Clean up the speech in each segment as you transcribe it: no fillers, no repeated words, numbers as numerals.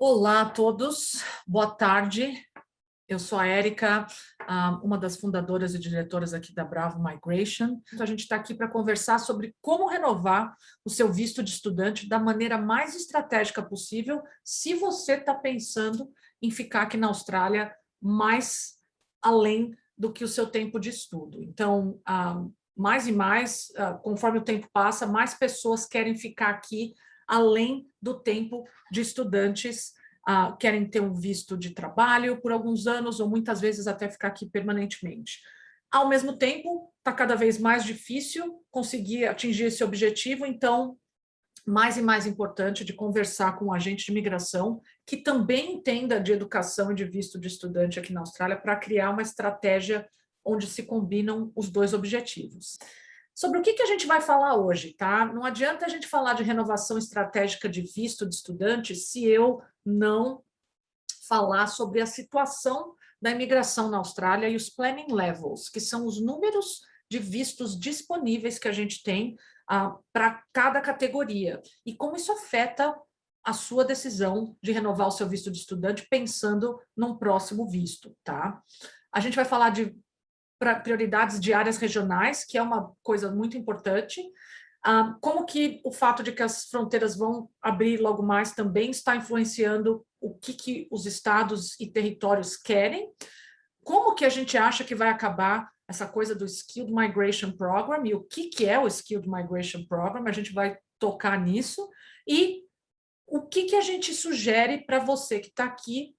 Olá a todos, boa tarde. Eu sou a Érica, uma das fundadoras e diretoras aqui da Bravo Migration. Então, a gente está aqui para conversar sobre como renovar o seu visto de estudante da maneira mais estratégica possível, se você está pensando em ficar aqui na Austrália mais além do que o seu tempo de estudo. Então, mais e mais, conforme o tempo passa, mais pessoas querem ficar aqui além do tempo de estudantes, querem ter um visto de trabalho por alguns anos ou muitas vezes até ficar aqui permanentemente. Ao mesmo tempo, está cada vez mais difícil conseguir atingir esse objetivo, então, mais e mais importante de conversar com um agente de imigração que também entenda de educação e de visto de estudante aqui na Austrália para criar uma estratégia onde se combinam os dois objetivos. Sobre o que a gente vai falar hoje, tá? Não adianta a gente falar de renovação estratégica de visto de estudante se eu não falar sobre a situação da imigração na Austrália e os planning levels, que são os números de vistos disponíveis que a gente tem para cada categoria, e como isso afeta a sua decisão de renovar o seu visto de estudante pensando num próximo visto, tá? A gente vai falar de prioridades de áreas regionais, que é uma coisa muito importante, como que o fato de que as fronteiras vão abrir logo mais também está influenciando o que os estados e territórios querem, como que a gente acha que vai acabar essa coisa do Skilled Migration Program e o que é o Skilled Migration Program, a gente vai tocar nisso, e o que a gente sugere para você que está aqui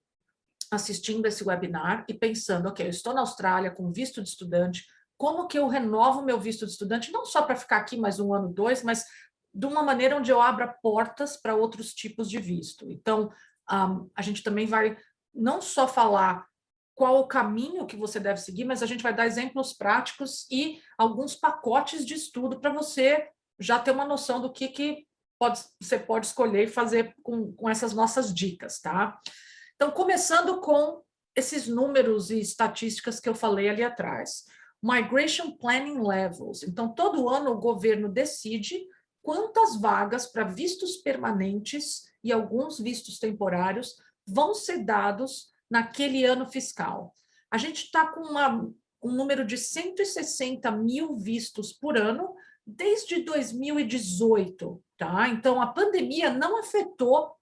assistindo esse webinar e pensando, ok, eu estou na Austrália com visto de estudante, como que eu renovo meu visto de estudante, não só para ficar aqui mais um ano, dois, mas de uma maneira onde eu abra portas para outros tipos de visto. Então, a gente também vai não só falar qual o caminho que você deve seguir, mas a gente vai dar exemplos práticos e alguns pacotes de estudo para você já ter uma noção do que você pode escolher e fazer com essas nossas dicas, tá? Então, começando com esses números e estatísticas que eu falei ali atrás. Migration Planning Levels. Então, todo ano o governo decide quantas vagas para vistos permanentes e alguns vistos temporários vão ser dados naquele ano fiscal. A gente está com um número de 160 mil vistos por ano desde 2018, tá? Então, a pandemia não afetou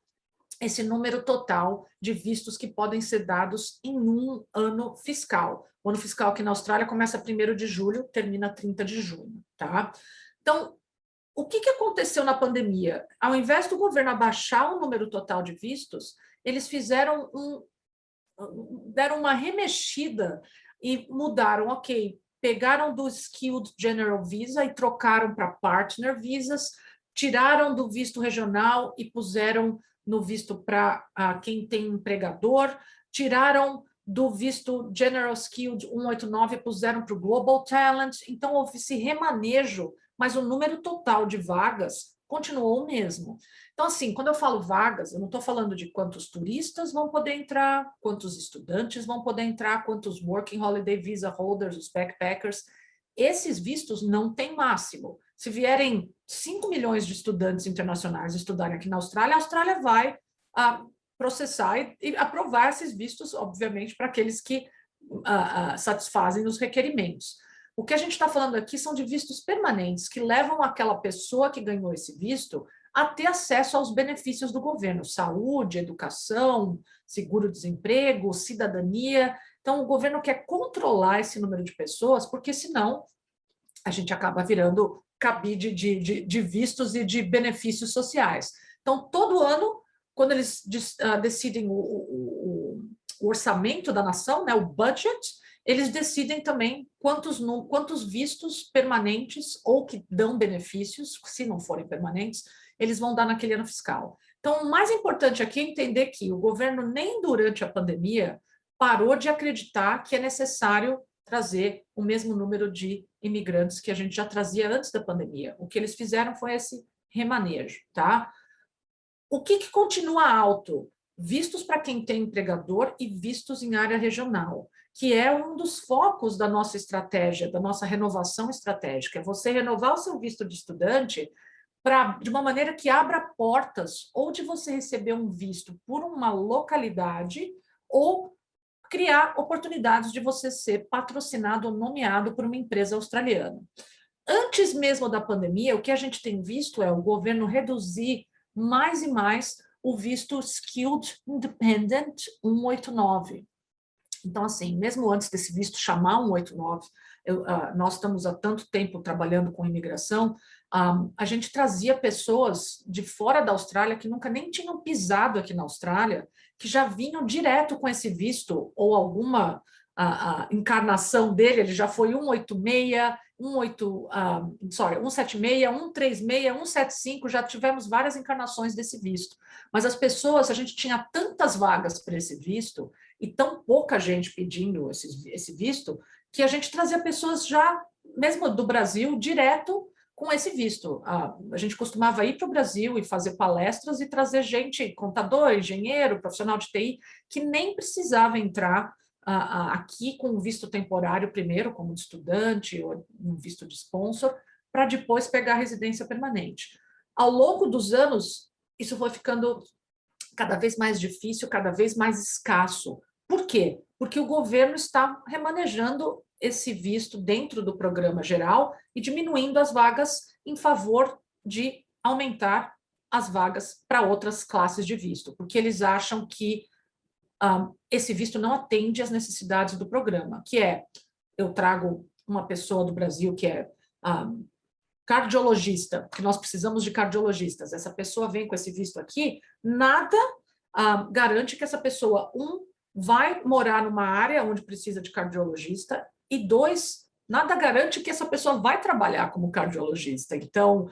esse número total de vistos que podem ser dados em um ano fiscal. O ano fiscal aqui na Austrália começa 1º de julho, termina 30 de junho, tá? Então, o que aconteceu na pandemia? Ao invés do governo abaixar o número total de vistos, eles deram uma remexida e mudaram, ok, pegaram do Skilled General Visa e trocaram para Partner Visas, tiraram do visto regional e puseram no visto para quem tem empregador, tiraram do visto General Skilled 189 e puseram para o Global Talent, então houve esse remanejo, mas o número total de vagas continuou o mesmo. Então, assim, quando eu falo vagas, eu não estou falando de quantos turistas vão poder entrar, quantos estudantes vão poder entrar, quantos Working Holiday Visa Holders, os backpackers. Esses vistos não têm máximo. Se vierem 5 milhões de estudantes internacionais estudarem aqui na Austrália, a Austrália vai processar e aprovar esses vistos, obviamente, para aqueles que satisfazem os requerimentos. O que a gente está falando aqui são de vistos permanentes, que levam aquela pessoa que ganhou esse visto a ter acesso aos benefícios do governo, saúde, educação, seguro-desemprego, cidadania. Então, o governo quer controlar esse número de pessoas, porque senão a gente acaba virando cabide de vistos e de benefícios sociais. Então, todo ano, quando eles decidem o orçamento da nação, né, o budget, eles decidem também quantos vistos permanentes ou que dão benefícios, se não forem permanentes, eles vão dar naquele ano fiscal. Então, o mais importante aqui é entender que o governo, nem durante a pandemia, parou de acreditar que é necessário trazer o mesmo número de imigrantes que a gente já trazia antes da pandemia. O que eles fizeram foi esse remanejo, tá? O que continua alto? Vistos para quem tem empregador e vistos em área regional, que é um dos focos da nossa estratégia, da nossa renovação estratégica. É você renovar o seu visto de estudante de uma maneira que abra portas ou de você receber um visto por uma localidade ou criar oportunidades de você ser patrocinado ou nomeado por uma empresa australiana. Antes mesmo da pandemia, o que a gente tem visto é o governo reduzir mais e mais o visto Skilled Independent 189. Então, assim, mesmo antes desse visto chamar 189, nós estamos há tanto tempo trabalhando com imigração, a gente trazia pessoas de fora da Austrália que nunca nem tinham pisado aqui na Austrália, que já vinham direto com esse visto, ou alguma encarnação dele, ele já foi 186, 176, 136, 175, já tivemos várias encarnações desse visto. Mas as pessoas, a gente tinha tantas vagas para esse visto, e tão pouca gente pedindo esse visto, que a gente trazia pessoas já, mesmo do Brasil, direto com esse visto. A gente costumava ir para o Brasil e fazer palestras e trazer gente, contador, engenheiro, profissional de TI, que nem precisava entrar aqui com um visto temporário primeiro, como de estudante ou um visto de sponsor, para depois pegar a residência permanente. Ao longo dos anos, isso foi ficando cada vez mais difícil, cada vez mais escasso. Por quê? Porque o governo está remanejando esse visto dentro do programa geral e diminuindo as vagas em favor de aumentar as vagas para outras classes de visto, porque eles acham que esse visto não atende às necessidades do programa, que é, eu trago uma pessoa do Brasil que é cardiologista, que nós precisamos de cardiologistas, essa pessoa vem com esse visto aqui, nada garante que essa pessoa, vai morar numa área onde precisa de cardiologista, e dois, nada garante que essa pessoa vai trabalhar como cardiologista. Então,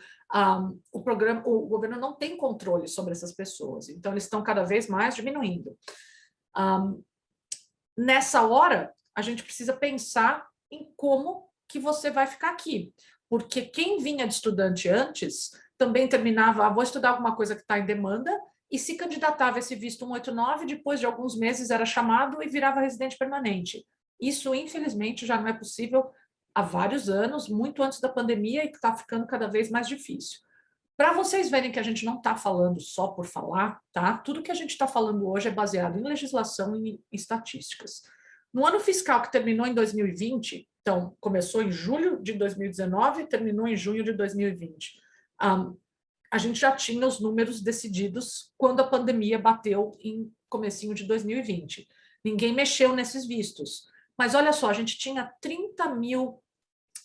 o governo não tem controle sobre essas pessoas, então eles estão cada vez mais diminuindo. Nessa hora, a gente precisa pensar em como que você vai ficar aqui, porque quem vinha de estudante antes também terminava, vou estudar alguma coisa que está em demanda, e se candidatava a esse visto 189, depois de alguns meses era chamado e virava residente permanente. Isso, infelizmente, já não é possível há vários anos, muito antes da pandemia, e que está ficando cada vez mais difícil. Para vocês verem que a gente não está falando só por falar, tá? Tudo que a gente está falando hoje é baseado em legislação e em estatísticas. No ano fiscal que terminou em 2020, então começou em julho de 2019 e terminou em junho de 2020, a gente já tinha os números decididos quando a pandemia bateu em comecinho de 2020. Ninguém mexeu nesses vistos. Mas olha só, a gente tinha 30 mil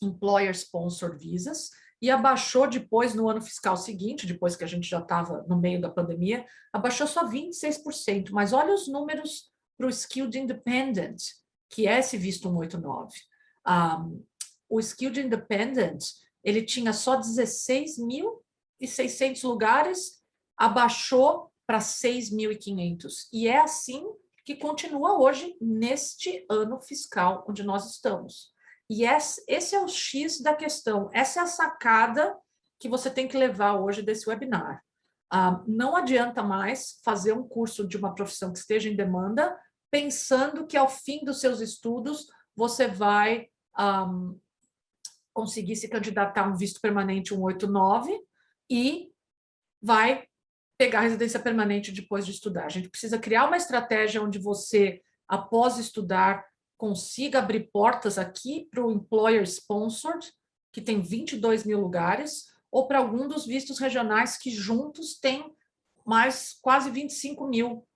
Employer Sponsored Visas e abaixou depois, no ano fiscal seguinte, depois que a gente já estava no meio da pandemia, abaixou só 26%. Mas olha os números para o Skilled Independent, que é esse visto 189. O Skilled Independent, ele tinha só 16.600 lugares, abaixou para 6.500. E é assim que continua hoje, neste ano fiscal onde nós estamos. E esse é o X da questão, essa é a sacada que você tem que levar hoje desse webinar. Não adianta mais fazer um curso de uma profissão que esteja em demanda, pensando que ao fim dos seus estudos você vai conseguir se candidatar a um visto permanente 189 e vai pegar a residência permanente depois de estudar. A gente precisa criar uma estratégia onde você, após estudar, consiga abrir portas aqui para o Employer Sponsored, que tem 22 mil lugares, ou para algum dos vistos regionais que juntos tem mais quase 25 mil,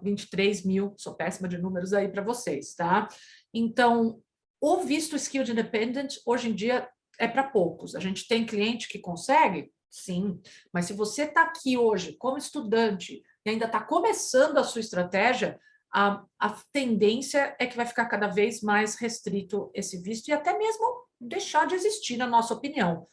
23 mil, sou péssima de números aí para vocês, tá? Então, o visto Skilled Independent, hoje em dia, é para poucos. A gente tem cliente que consegue? Sim, mas se você está aqui hoje como estudante e ainda está começando a sua estratégia, a tendência é que vai ficar cada vez mais restrito esse visto e até mesmo deixar de existir, na nossa opinião.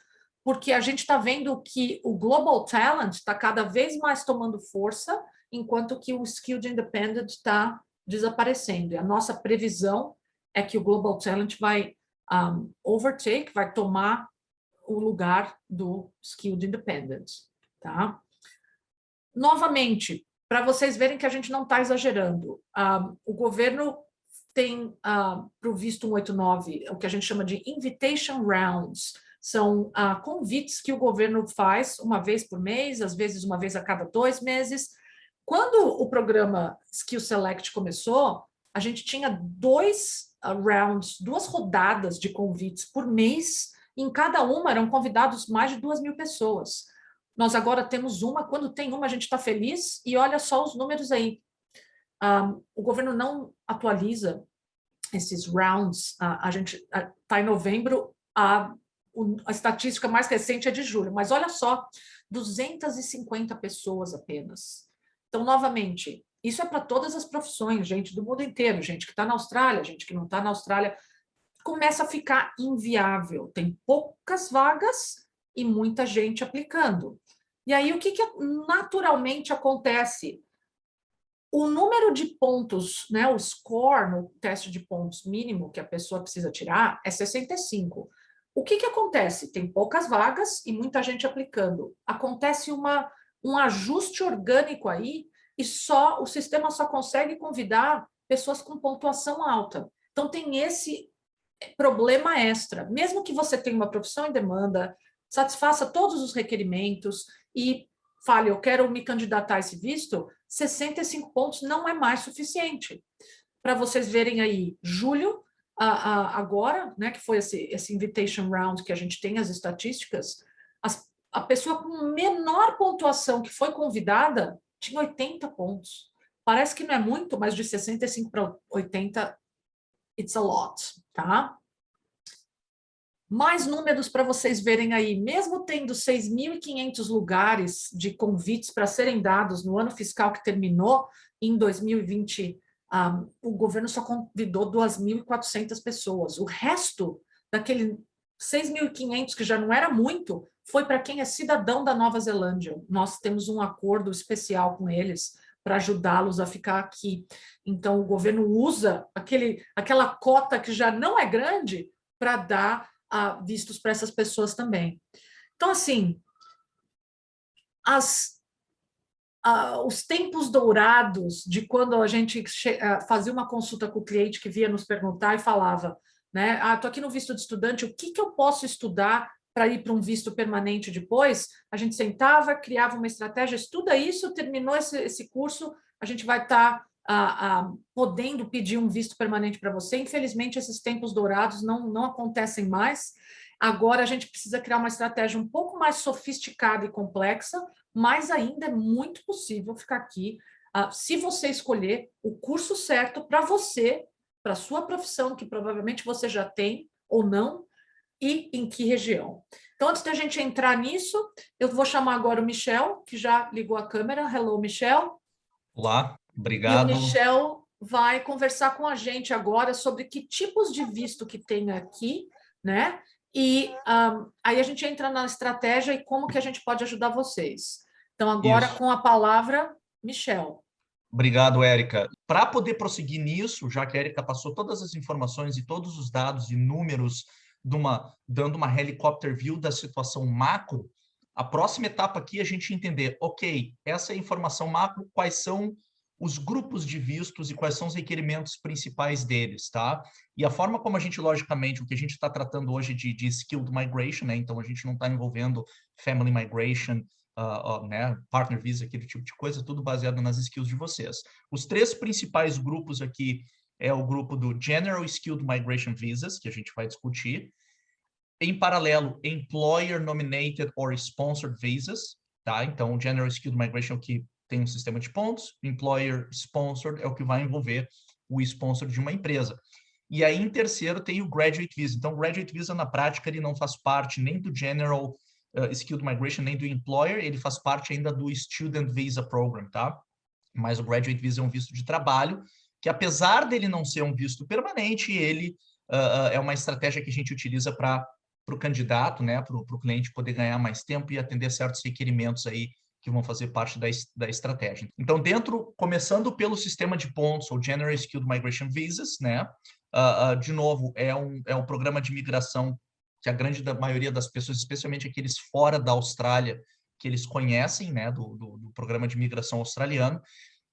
Porque a gente está vendo que o Global Talent está cada vez mais tomando força, enquanto que o Skilled Independent está desaparecendo. E a nossa previsão é que o Global Talent vai overtake, vai tomar o lugar do Skilled Independent, tá? Novamente, para vocês verem que a gente não está exagerando, o governo tem para o visto 189 o que a gente chama de invitation rounds, São convites que o governo faz uma vez por mês, às vezes uma vez a cada 2 meses. Quando o programa Skill Select começou, a gente tinha 2 rounds, 2 rodadas de convites por mês, e em cada uma eram convidados mais de 2.000 pessoas. Nós agora temos uma, quando tem uma a gente está feliz, e olha só os números aí. O governo não atualiza esses rounds, a gente está em novembro, a estatística mais recente é de julho, mas olha só, 250 pessoas apenas. Então, novamente, isso é para todas as profissões, gente do mundo inteiro, gente que está na Austrália, gente que não está na Austrália, começa a ficar inviável. Tem poucas vagas e muita gente aplicando. E aí, o que naturalmente acontece? O número de pontos, né, o score no teste de pontos mínimo que a pessoa precisa tirar é 65. O que acontece? Tem poucas vagas e muita gente aplicando. Acontece um ajuste orgânico aí e o sistema só consegue convidar pessoas com pontuação alta. Então, tem esse problema extra. Mesmo que você tenha uma profissão em demanda, satisfaça todos os requerimentos e fale, eu quero me candidatar a esse visto, 65 pontos não é mais suficiente. Para vocês verem aí, julho, agora, né, que foi esse invitation round que a gente tem as estatísticas, a pessoa com menor pontuação que foi convidada tinha 80 pontos. Parece que não é muito, mas de 65 para 80, it's a lot, tá? Mais números para vocês verem aí, mesmo tendo 6.500 lugares de convites para serem dados no ano fiscal que terminou em 2020, o governo só convidou 2.400 pessoas. O resto daquele 6.500, que já não era muito, foi para quem é cidadão da Nova Zelândia. Nós temos um acordo especial com eles para ajudá-los a ficar aqui. Então, o governo usa aquela cota que já não é grande para dar vistos para essas pessoas também. Então, assim, os tempos dourados de quando a gente fazia uma consulta com o cliente que via nos perguntar e falava, né, estou aqui no visto de estudante, o que eu posso estudar para ir para um visto permanente depois? A gente sentava, criava uma estratégia, estuda isso, terminou esse curso, a gente vai estar podendo pedir um visto permanente para você. Infelizmente, esses tempos dourados não acontecem mais. Agora, a gente precisa criar uma estratégia um pouco mais sofisticada e complexa, mas ainda é muito possível ficar aqui, se você escolher o curso certo para você, para a sua profissão, que provavelmente você já tem ou não, e em que região. Então, antes da gente entrar nisso, eu vou chamar agora o Michel, que já ligou a câmera. Hello, Michel. Olá, E o obrigado. Michel vai conversar com a gente agora sobre que tipos de visto que tem aqui, né? E aí a gente entra na estratégia e como que a gente pode ajudar vocês. Então, agora Isso. com a palavra, Michel. Obrigado, Érica. Para poder prosseguir nisso, já que a Érica passou todas as informações e todos os dados e números dando uma helicopter view da situação macro, a próxima etapa aqui é a gente entender, ok, essa é a informação macro, quais são os grupos de vistos e quais são os requerimentos principais deles, tá? E a forma como a gente, logicamente, o que a gente está tratando hoje de skilled migration, né? Então, a gente não está envolvendo family migration, né, partner visa, aquele tipo de coisa, tudo baseado nas skills de vocês. Os 3 principais grupos aqui é o grupo do General Skilled Migration Visas, que a gente vai discutir. Em paralelo, Employer Nominated or Sponsored Visas, tá? Então, o General Skilled Migration é o que tem um sistema de pontos, Employer Sponsored é o que vai envolver o sponsor de uma empresa. E aí, em terceiro, tem o Graduate Visa. Então, o Graduate Visa, na prática, ele não faz parte nem do General Skilled Migration, nem do Employer, ele faz parte ainda do Student Visa Program, tá? Mas o Graduate Visa é um visto de trabalho, que apesar dele não ser um visto permanente, ele é uma estratégia que a gente utiliza para o candidato, né, para o cliente poder ganhar mais tempo e atender certos requerimentos aí que vão fazer parte da estratégia. Então, começando pelo sistema de pontos, ou General Skilled Migration Visas, né, de novo, é um programa de migração que a grande maioria das pessoas, especialmente aqueles fora da Austrália, que eles conhecem, né, do programa de migração australiano.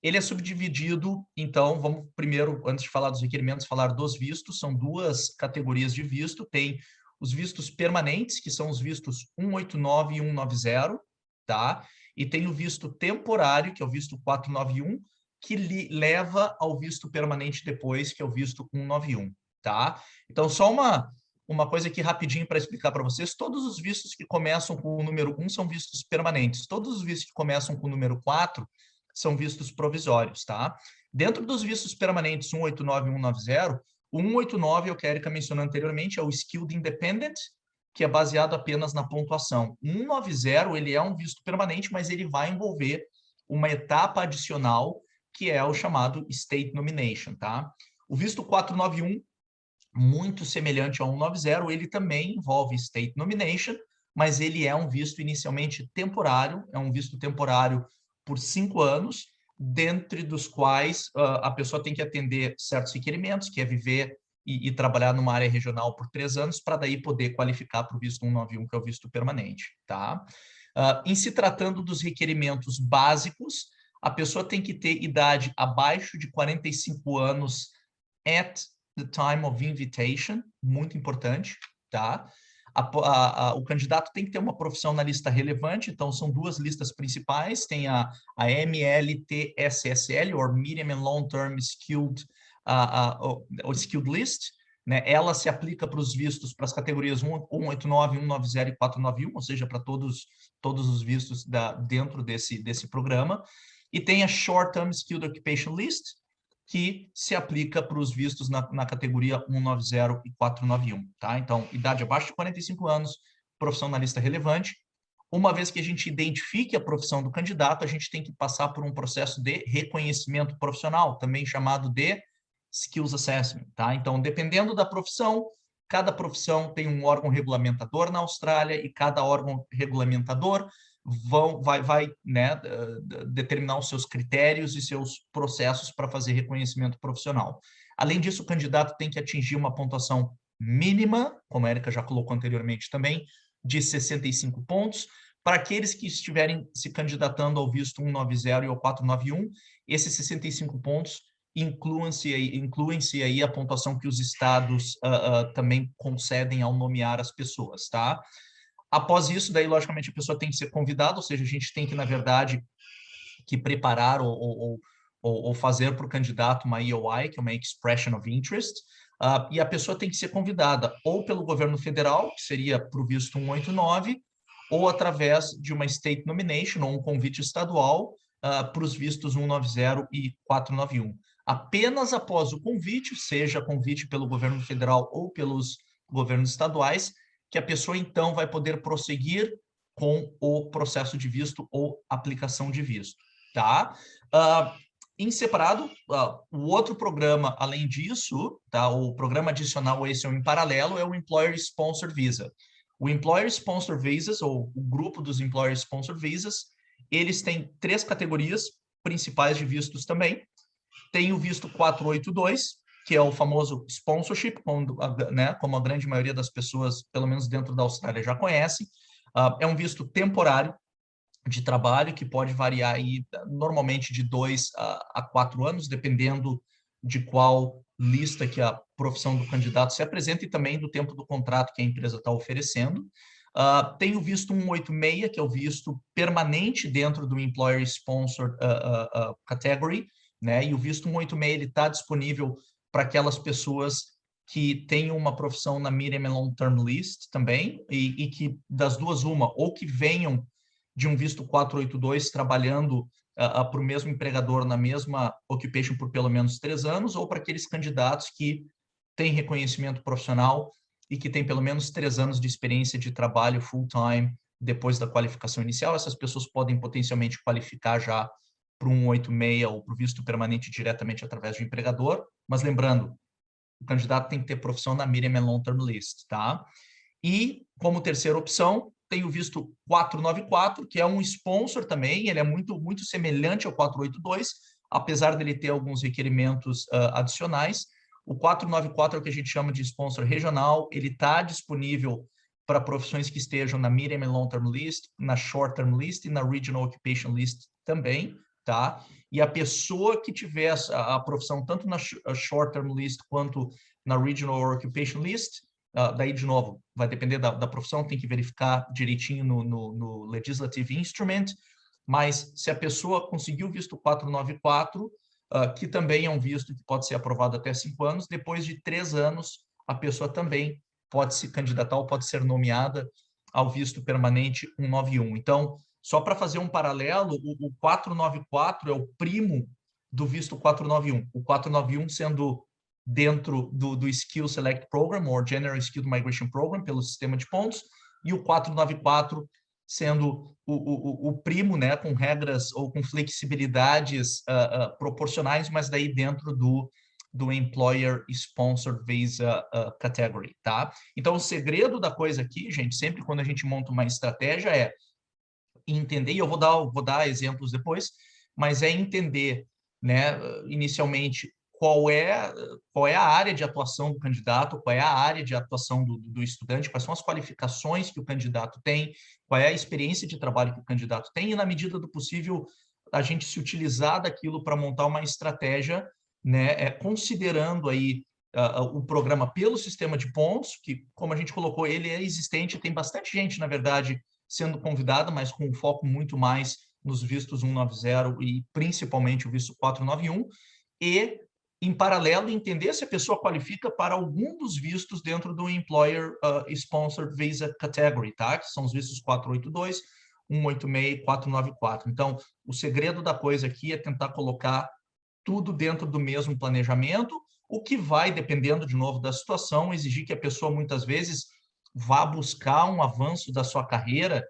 Ele é subdividido, então, vamos primeiro, antes de falar dos requerimentos, falar dos vistos. São 2 categorias de visto. Tem os vistos permanentes, que são os vistos 189 e 190, tá? E tem o visto temporário, que é o visto 491, que leva ao visto permanente depois, que é o visto 191, tá? Então, só uma coisa aqui rapidinho para explicar para vocês. Todos os vistos que começam com o número 1 são vistos permanentes. Todos os vistos que começam com o número 4 são vistos provisórios, tá? Dentro dos vistos permanentes 189 e 190, o 189 é o que a Erika mencionou anteriormente, é o Skilled Independent, que é baseado apenas na pontuação. O 190, ele é um visto permanente, mas ele vai envolver uma etapa adicional, que é o chamado State Nomination, tá? O visto 491, muito semelhante ao 190, ele também envolve State Nomination, mas ele é um visto inicialmente temporário, é um visto temporário por 5 anos, dentre dos quais a pessoa tem que atender certos requerimentos, que é viver e trabalhar numa área regional por 3 anos, para daí poder qualificar para o visto 191, que é o visto permanente, tá? Em se tratando dos requerimentos básicos, a pessoa tem que ter idade abaixo de 45 anos at the time of invitation, muito importante, tá? O candidato tem que ter uma profissão na lista relevante, então são 2 listas principais, tem a MLTSSL, or Medium and Long Term Skilled, o Skilled List, né? Ela se aplica para os vistos para as categorias 189, 190 e 491, ou seja, para todos os vistos dentro desse programa. E tem a Short Term Skilled Occupation List, que se aplica para os vistos na categoria 190 e 491, tá? Então, idade abaixo de 45 anos, profissão na lista relevante. Uma vez que a gente identifique a profissão do candidato, a gente tem que passar por um processo de reconhecimento profissional, também chamado de Skills Assessment, tá? Então, dependendo da profissão, cada profissão tem um órgão regulamentador na Austrália e cada órgão regulamentador vai né, determinar os seus critérios e seus processos para fazer reconhecimento profissional. Além disso, o candidato tem que atingir uma pontuação mínima, como a Erika já colocou anteriormente também, de 65 pontos. Para aqueles que estiverem se candidatando ao visto 190 e ao 491, esses 65 pontos incluem-se aí a pontuação que os estados também concedem ao nomear as pessoas, tá? Após isso, daí, logicamente, a pessoa tem que ser convidada, ou seja, a gente tem que, na verdade, que preparar ou fazer para o candidato uma EOI, que é uma Expression of Interest, e a pessoa tem que ser convidada ou pelo governo federal, que seria para o visto 189, ou através de uma State Nomination, ou um convite estadual, para os vistos 190 e 491. Apenas após o convite, seja convite pelo governo federal ou pelos governos estaduais, que a pessoa, então, vai poder prosseguir com o processo de visto ou aplicação de visto, tá? Em separado, o outro programa, além disso, tá? O programa adicional a esse, em paralelo, é o Employer Sponsored Visa. O Employer Sponsored Visas, ou o grupo dos Employer Sponsored Visas, eles têm 3 categorias principais de vistos também. Tem o visto 482, que é o famoso sponsorship, né, como a grande maioria das pessoas, pelo menos dentro da Austrália, já conhece. É um visto temporário de trabalho que pode variar aí, normalmente de 2 a 4 anos, dependendo de qual lista que a profissão do candidato se apresenta e também do tempo do contrato que a empresa está oferecendo. Tem o visto 186, que é o visto permanente dentro do Employer Sponsored Category, né? E o visto 186 ele está disponível para aquelas pessoas que têm uma profissão na Medium and Long Term List também, e que das duas uma, ou que venham de um visto 482 trabalhando para o mesmo empregador na mesma occupation por pelo menos 3 anos, ou para aqueles candidatos que têm reconhecimento profissional e que têm pelo menos 3 anos de experiência de trabalho full-time depois da qualificação inicial. Essas pessoas podem potencialmente qualificar já para um 186 ou para o visto permanente diretamente através do empregador, mas lembrando, o candidato tem que ter profissão na Medium and Long Term List, tá? E, como terceira opção, tem o visto 494, que é um sponsor também, ele é muito, muito semelhante ao 482, apesar dele ter alguns requerimentos adicionais. O 494 é o que a gente chama de sponsor regional, ele está disponível para profissões que estejam na Medium and Long Term List, na Short Term List e na Regional Occupation List também, tá? E a pessoa que tiver a profissão tanto na Short Term List quanto na Regional Occupation List daí, de novo, vai depender da profissão, tem que verificar direitinho no Legislative Instrument, mas se a pessoa conseguiu o visto 494, que também é um visto que pode ser aprovado até 5 anos, depois de 3 anos, a pessoa também pode se candidatar ou pode ser nomeada ao visto permanente 191. Então, só para fazer um paralelo, o 494 é o primo do visto 491. O 491 sendo dentro do Skill Select Program, ou General Skilled Migration Program, pelo sistema de pontos, e o 494 sendo o primo, né, com regras ou com flexibilidades proporcionais, mas daí dentro do Employer Sponsored Visa Category, tá? Então, o segredo da coisa aqui, gente, sempre quando a gente monta uma estratégia é entender, e eu vou dar exemplos depois, mas é entender, né, inicialmente, qual é a área de atuação do candidato, qual é a área de atuação do estudante, quais são as qualificações que o candidato tem, qual é a experiência de trabalho que o candidato tem, e na medida do possível, a gente se daquilo para montar uma estratégia, né, considerando aí o programa pelo sistema de pontos, que, como a gente colocou, ele é existente, tem bastante gente, na verdade, sendo convidada, mas com um foco muito mais nos vistos 190 e principalmente o visto 491, e, em paralelo, entender se a pessoa qualifica para algum dos vistos dentro do Employer Sponsored Visa Category, tá? Que são os vistos 482, 186 e 494. Então, o segredo da coisa aqui é tentar colocar tudo dentro do mesmo planejamento, o que vai, dependendo, de novo, da situação, exigir que a pessoa, muitas vezes, vá buscar um avanço da sua carreira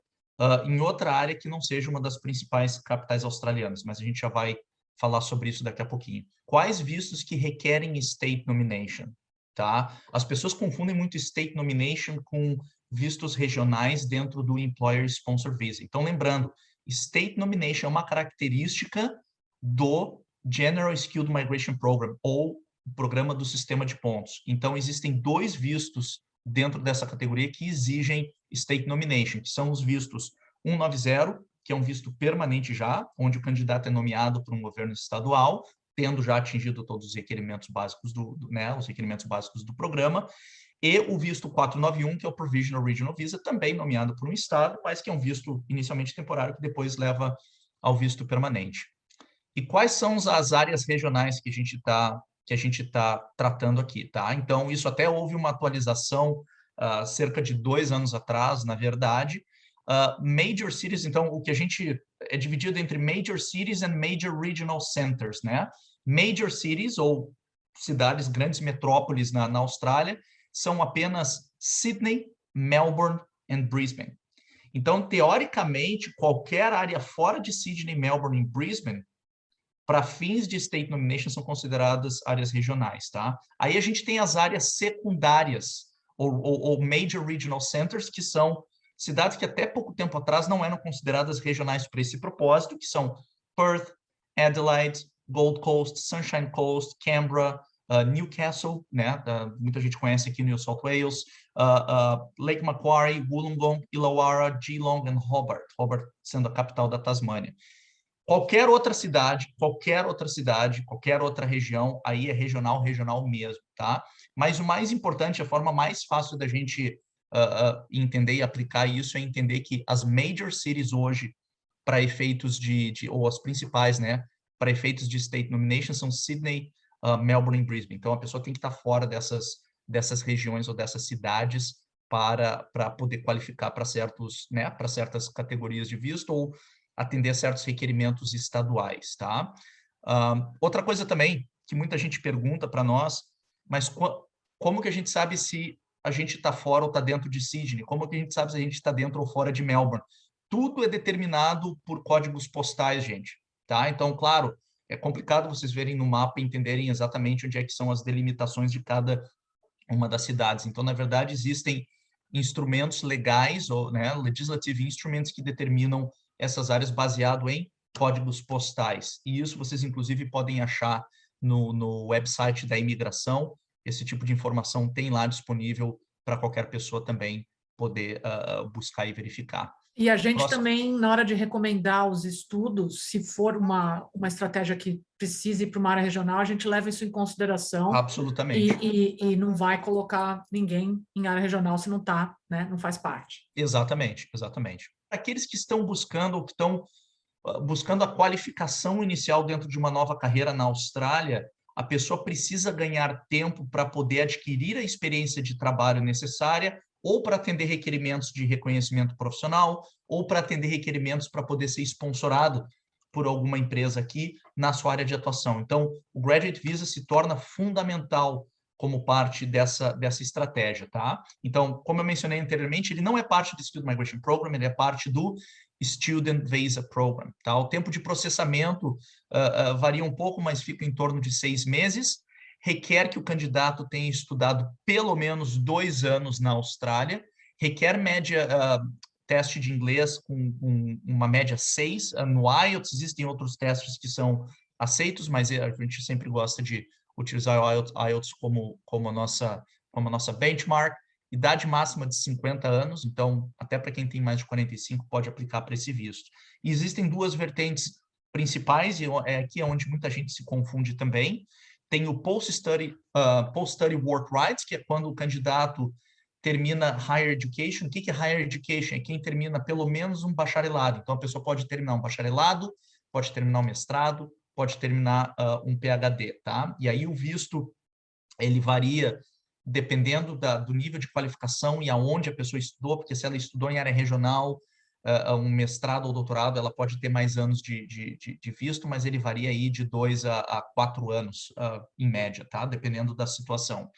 em outra área que não seja uma das principais capitais australianas, mas a gente já vai falar sobre isso daqui a pouquinho. Quais vistos que requerem State Nomination? Tá? As pessoas confundem muito State Nomination com vistos regionais dentro do Employer Sponsored Visa. Então, lembrando, State Nomination é uma característica do General Skilled Migration Program, ou o programa do sistema de pontos. Então, existem 2 vistos dentro dessa categoria que exigem State Nomination, que são os vistos 190, que é um visto permanente já, onde o candidato é nomeado por um governo estadual, tendo já atingido todos os requerimentos básicos os requerimentos básicos do programa, e o visto 491, que é o Provisional Regional Visa, também nomeado por um estado, mas que é um visto inicialmente temporário, que depois leva ao visto permanente. E quais são as áreas regionais que a gente tá tratando aqui, tá? Então, isso até houve uma atualização cerca de 2 anos atrás, na verdade. Major cities, então, o que a gente é dividido entre Major cities and Major regional centers, né? Major cities, ou cidades, grandes metrópoles na Austrália, são apenas Sydney, Melbourne e Brisbane. Então, teoricamente, qualquer área fora de Sydney, Melbourne e Brisbane, para fins de State Nomination, são consideradas áreas regionais, tá? Aí a gente tem as áreas secundárias, ou Major Regional Centers, que são cidades que até pouco tempo atrás não eram consideradas regionais para esse propósito, que são Perth, Adelaide, Gold Coast, Sunshine Coast, Canberra, Newcastle, né? Muita gente conhece aqui no New South Wales, Lake Macquarie, Wollongong, Illawarra, Geelong e Hobart, Hobart sendo a capital da Tasmânia. Qualquer outra cidade, qualquer outra região, aí é regional mesmo, tá? Mas o mais importante, a forma mais fácil da gente entender e aplicar isso é entender que as major cities hoje, para efeitos ou as principais, né, para efeitos de State Nomination, são Sydney, Melbourne e Brisbane. Então, a pessoa tem que estar fora dessas regiões ou dessas cidades para poder qualificar para certas categorias de visto ou atender a certos requerimentos estaduais, tá? Outra coisa também que muita gente pergunta para nós, mas como que a gente sabe se a gente está fora ou está dentro de Sydney? Como que a gente sabe se a gente está dentro ou fora de Melbourne? Tudo é determinado por códigos postais, gente, tá? Então, claro, é complicado vocês verem no mapa e entenderem exatamente onde é que são as delimitações de cada uma das cidades. Então, na verdade, existem instrumentos legais, ou legislative instruments, que determinam essas áreas baseado em códigos postais. E isso vocês, inclusive, podem achar no website da imigração. Esse tipo de informação tem lá disponível para qualquer pessoa também poder buscar e verificar. E a gente Próximo. também, na hora de recomendar os estudos, se for uma estratégia que precise ir para uma área regional, a gente leva isso em consideração Absolutamente. e não vai colocar ninguém em área regional se não está, né, não faz parte. Exatamente, exatamente. Aqueles que estão buscando ou que estão buscando a qualificação inicial dentro de uma nova carreira na Austrália, a pessoa precisa ganhar tempo para poder adquirir a experiência de trabalho necessária ou para atender requerimentos de reconhecimento profissional ou para atender requerimentos para poder ser sponsorado por alguma empresa aqui na sua área de atuação. Então, o Graduate Visa se torna fundamental como parte dessa estratégia, tá? Então, como eu mencionei anteriormente, ele não é parte do Skilled Migration Program, ele é parte do Student Visa Program, tá? O tempo de processamento varia um pouco, mas fica em torno de 6 meses. Requer que o candidato tenha estudado pelo menos 2 anos na Austrália. Requer média, teste de inglês com uma média 6 no IELTS. Existem outros testes que são aceitos, mas a gente sempre gosta de utilizar o IELTS como a nossa benchmark. Idade máxima de 50 anos, então até para quem tem mais de 45 pode aplicar para esse visto. E existem duas vertentes principais, e aqui é onde muita gente se confunde também. Tem o Post-Study Work Rights, que é quando o candidato termina Higher Education. O que é Higher Education? É quem termina pelo menos um bacharelado. Então a pessoa pode terminar um bacharelado, pode terminar um mestrado, pode terminar um PhD, tá? E aí o visto, ele varia dependendo do nível de qualificação e aonde a pessoa estudou, porque se ela estudou em área regional, um mestrado ou doutorado, ela pode ter mais anos de visto, mas ele varia aí de 2 a 4 anos, em média, tá? Dependendo da situação.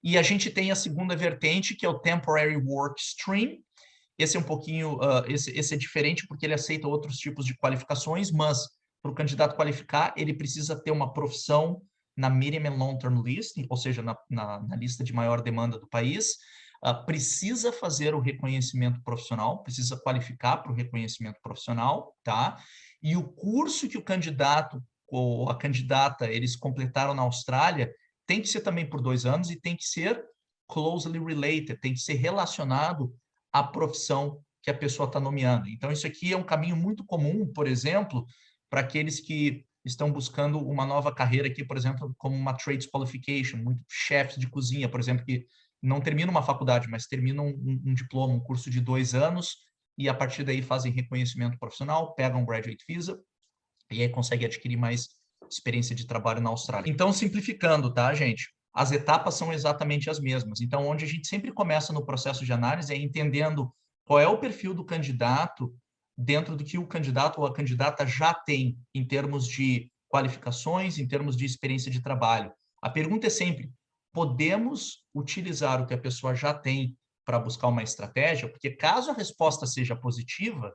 E a gente tem a segunda vertente, que é o Temporary Work Stream. Esse é um pouquinho, esse é diferente porque ele aceita outros tipos de qualificações, mas para o candidato qualificar, ele precisa ter uma profissão na Medium and Long Term List, ou seja, na lista de maior demanda do país, precisa fazer o reconhecimento profissional, precisa qualificar para o reconhecimento profissional, tá? E o curso que o candidato ou a candidata, eles completaram na Austrália, tem que ser também por 2 anos e tem que ser closely related, tem que ser relacionado à profissão que a pessoa está nomeando. Então, isso aqui é um caminho muito comum, por exemplo, para aqueles que estão buscando uma nova carreira aqui, por exemplo, como uma Trades Qualification, muitos chefes de cozinha, por exemplo, que não terminam uma faculdade, mas terminam um diploma, um curso de 2 anos, e a partir daí fazem reconhecimento profissional, pegam um Graduate Visa, e aí conseguem adquirir mais experiência de trabalho na Austrália. Então, simplificando, tá, gente? As etapas são exatamente as mesmas. Então, onde a gente sempre começa no processo de análise é entendendo qual é o perfil do candidato dentro do que o candidato ou a candidata já tem em termos de qualificações, em termos de experiência de trabalho. A pergunta é sempre, podemos utilizar o que a pessoa já tem para buscar uma estratégia? Porque caso a resposta seja positiva,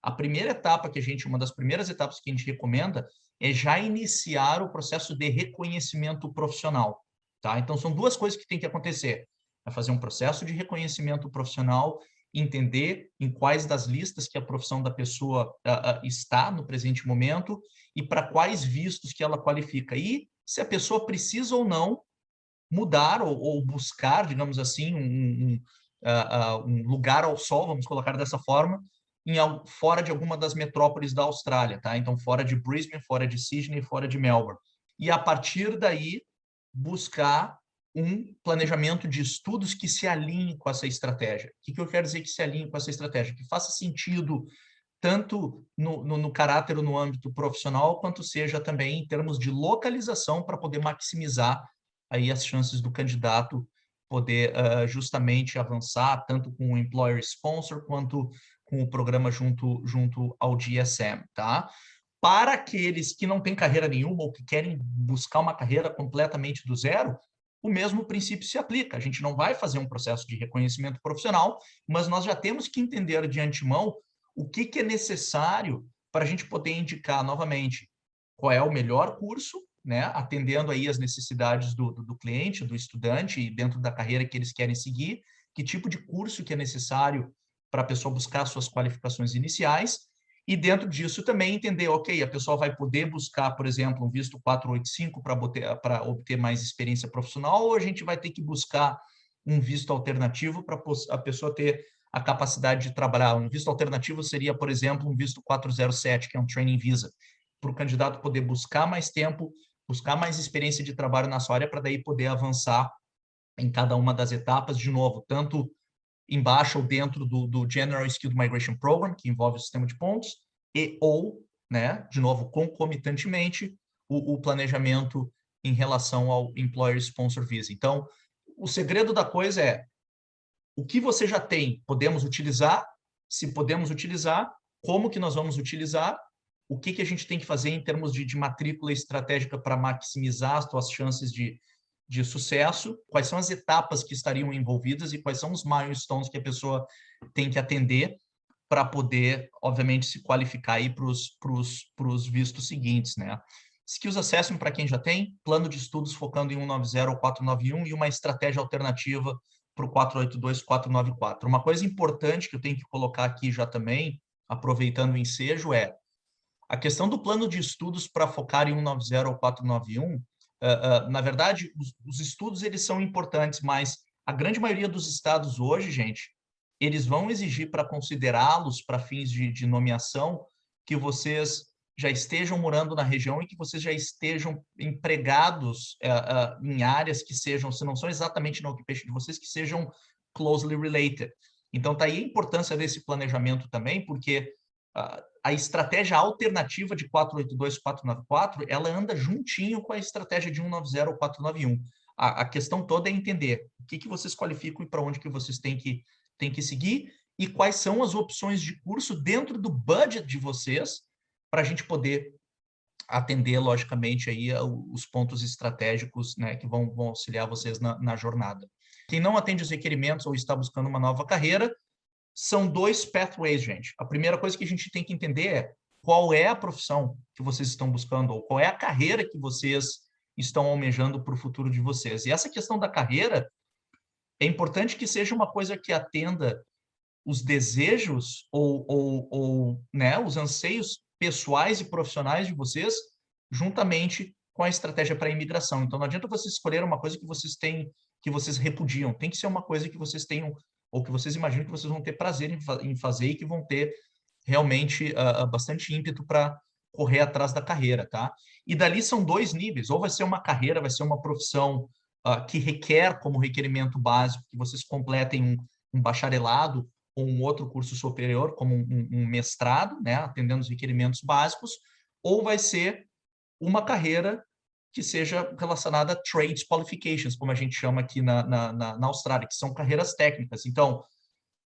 a primeira etapa uma das primeiras etapas que a gente recomenda é já iniciar o processo de reconhecimento profissional, tá? Então, são duas coisas que tem que acontecer. É fazer um processo de reconhecimento profissional, entender em quais das listas que a profissão da pessoa está no presente momento e para quais vistos que ela qualifica. E se a pessoa precisa ou não mudar ou buscar, digamos assim, um lugar ao sol, vamos colocar dessa forma, fora de alguma das metrópoles da Austrália, tá? Então, fora de Brisbane, fora de Sydney, fora de Melbourne. E, a partir daí, buscar um planejamento de estudos que se alinhe com essa estratégia. O que eu quero dizer que se alinhe com essa estratégia? Que faça sentido tanto no caráter ou no âmbito profissional, quanto seja também em termos de localização para poder maximizar aí as chances do candidato poder justamente avançar tanto com o employer sponsor quanto com o programa junto ao DSM, tá? Para aqueles que não têm carreira nenhuma ou que querem buscar uma carreira completamente do zero, o mesmo princípio se aplica. A gente não vai fazer um processo de reconhecimento profissional, mas nós já temos que entender de antemão o que é necessário para a gente poder indicar novamente qual é o melhor curso, né, atendendo aí as necessidades do cliente, do estudante e dentro da carreira que eles querem seguir, que tipo de curso que é necessário para a pessoa buscar suas qualificações iniciais e dentro disso também entender, ok, a pessoa vai poder buscar, por exemplo, um visto 485 para obter mais experiência profissional ou a gente vai ter que buscar um visto alternativo para a pessoa ter a capacidade de trabalhar. Um visto alternativo seria, por exemplo, um visto 407, que é um training visa, para o candidato poder buscar mais tempo, buscar mais experiência de trabalho na sua área, para daí poder avançar em cada uma das etapas, de novo, tanto embaixo ou dentro do General Skilled Migration Program, que envolve o sistema de pontos, ou, né, de novo, concomitantemente, o planejamento em relação ao Employer Sponsor Visa. Então, o segredo da coisa é o que você já tem, podemos utilizar, se podemos utilizar, como que nós vamos utilizar, o que a gente tem que fazer em termos de matrícula estratégica para maximizar as suas chances de sucesso, quais são as etapas que estariam envolvidas e quais são os milestones que a pessoa tem que atender para poder, obviamente, se qualificar aí para os vistos seguintes, né? Skills Assessment para quem já tem, plano de estudos focando em 190 ou 491 e uma estratégia alternativa para o 482, 494. Uma coisa importante que eu tenho que colocar aqui já também, aproveitando o ensejo, é a questão do plano de estudos para focar em 190 ou 491. Na verdade, os estudos eles são importantes, mas a grande maioria dos estados hoje, gente, eles vão exigir para considerá-los para fins de nomeação que vocês já estejam morando na região e que vocês já estejam empregados em áreas que sejam, se não são exatamente na occupation de vocês, que sejam closely related. Então, tá aí a importância desse planejamento também, porque a estratégia alternativa de 482, 494, ela anda juntinho com a estratégia de 190 ou 491. A questão toda é entender o que vocês qualificam e para onde que vocês têm que seguir e quais são as opções de curso dentro do budget de vocês para a gente poder atender, logicamente, aí os pontos estratégicos, né, que vão auxiliar vocês na jornada. Quem não atende os requerimentos ou está buscando uma nova carreira, são 2 pathways, gente. A primeira coisa que a gente tem que entender é qual é a profissão que vocês estão buscando ou qual é a carreira que vocês estão almejando para o futuro de vocês. E essa questão da carreira é importante que seja uma coisa que atenda os desejos ou né, os anseios pessoais e profissionais de vocês, juntamente com a estratégia para a imigração. Então, não adianta vocês escolher uma coisa que vocês têm, que vocês repudiam. Tem que ser uma coisa que vocês tenham, ou que vocês imaginam que vocês vão ter prazer em fazer e que vão ter realmente bastante ímpeto para correr atrás da carreira, tá? E dali são 2 níveis, ou vai ser uma carreira, vai ser uma profissão que requer como requerimento básico que vocês completem um bacharelado ou um outro curso superior, como um mestrado, né, atendendo os requerimentos básicos, ou vai ser uma carreira que seja relacionada a Trades Qualifications, como a gente chama aqui na Austrália, que são carreiras técnicas. Então,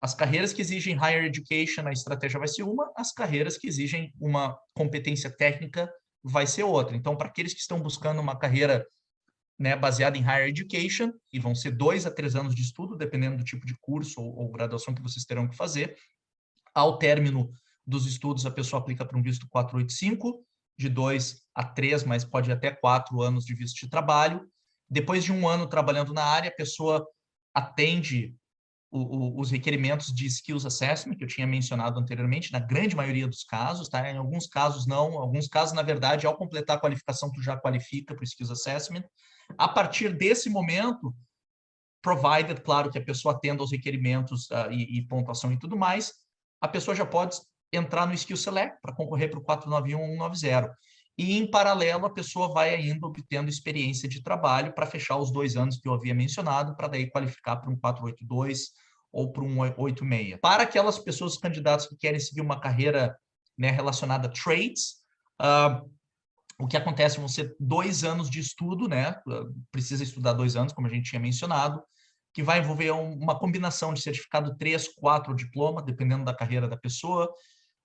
as carreiras que exigem Higher Education, a estratégia vai ser uma, as carreiras que exigem uma competência técnica vai ser outra. Então, para aqueles que estão buscando uma carreira, né, baseada em Higher Education, e vão ser 2 a 3 anos de estudo, dependendo do tipo de curso ou graduação que vocês terão que fazer. Ao término dos estudos, a pessoa aplica para um visto 485, de 2 a 3, mas pode ir até 4 anos de visto de trabalho. Depois de 1 ano trabalhando na área, a pessoa atende os requerimentos de Skills Assessment, que eu tinha mencionado anteriormente, na grande maioria dos casos, tá? Em alguns casos não, em alguns casos, na verdade, ao completar a qualificação, tu já qualifica para o Skills Assessment. A partir desse momento, provided, claro, que a pessoa atenda aos requerimentos e pontuação e tudo mais, a pessoa já pode entrar no Skill Select para concorrer para o 491 ou 190. E, em paralelo, a pessoa vai ainda obtendo experiência de trabalho para fechar os 2 anos que eu havia mencionado, para daí qualificar para um 482 ou para um 86. Para aquelas pessoas, candidatos que querem seguir uma carreira, né, relacionada a trades, o que acontece vão ser 2 anos de estudo, né? Precisa estudar 2 anos, como a gente tinha mencionado, que vai envolver uma combinação de certificado 3, 4 diploma, dependendo da carreira da pessoa.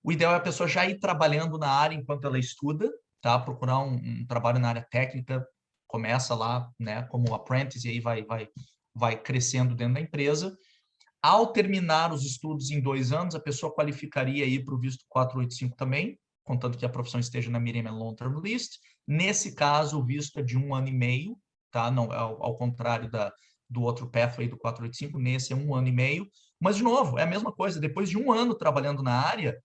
O ideal é a pessoa já ir trabalhando na área enquanto ela estuda, tá? Procurar um trabalho na área técnica, começa lá, né, como apprentice, e aí vai crescendo dentro da empresa. Ao terminar os estudos em 2 anos, a pessoa qualificaria aí para o visto 485 também, contanto que a profissão esteja na Medium and Long Term List. Nesse caso, o visto é de 1 ano e meio, tá? Não, ao contrário do outro pathway do 485, nesse é 1 ano e meio. Mas, de novo, é a mesma coisa. Depois de 1 ano trabalhando na área,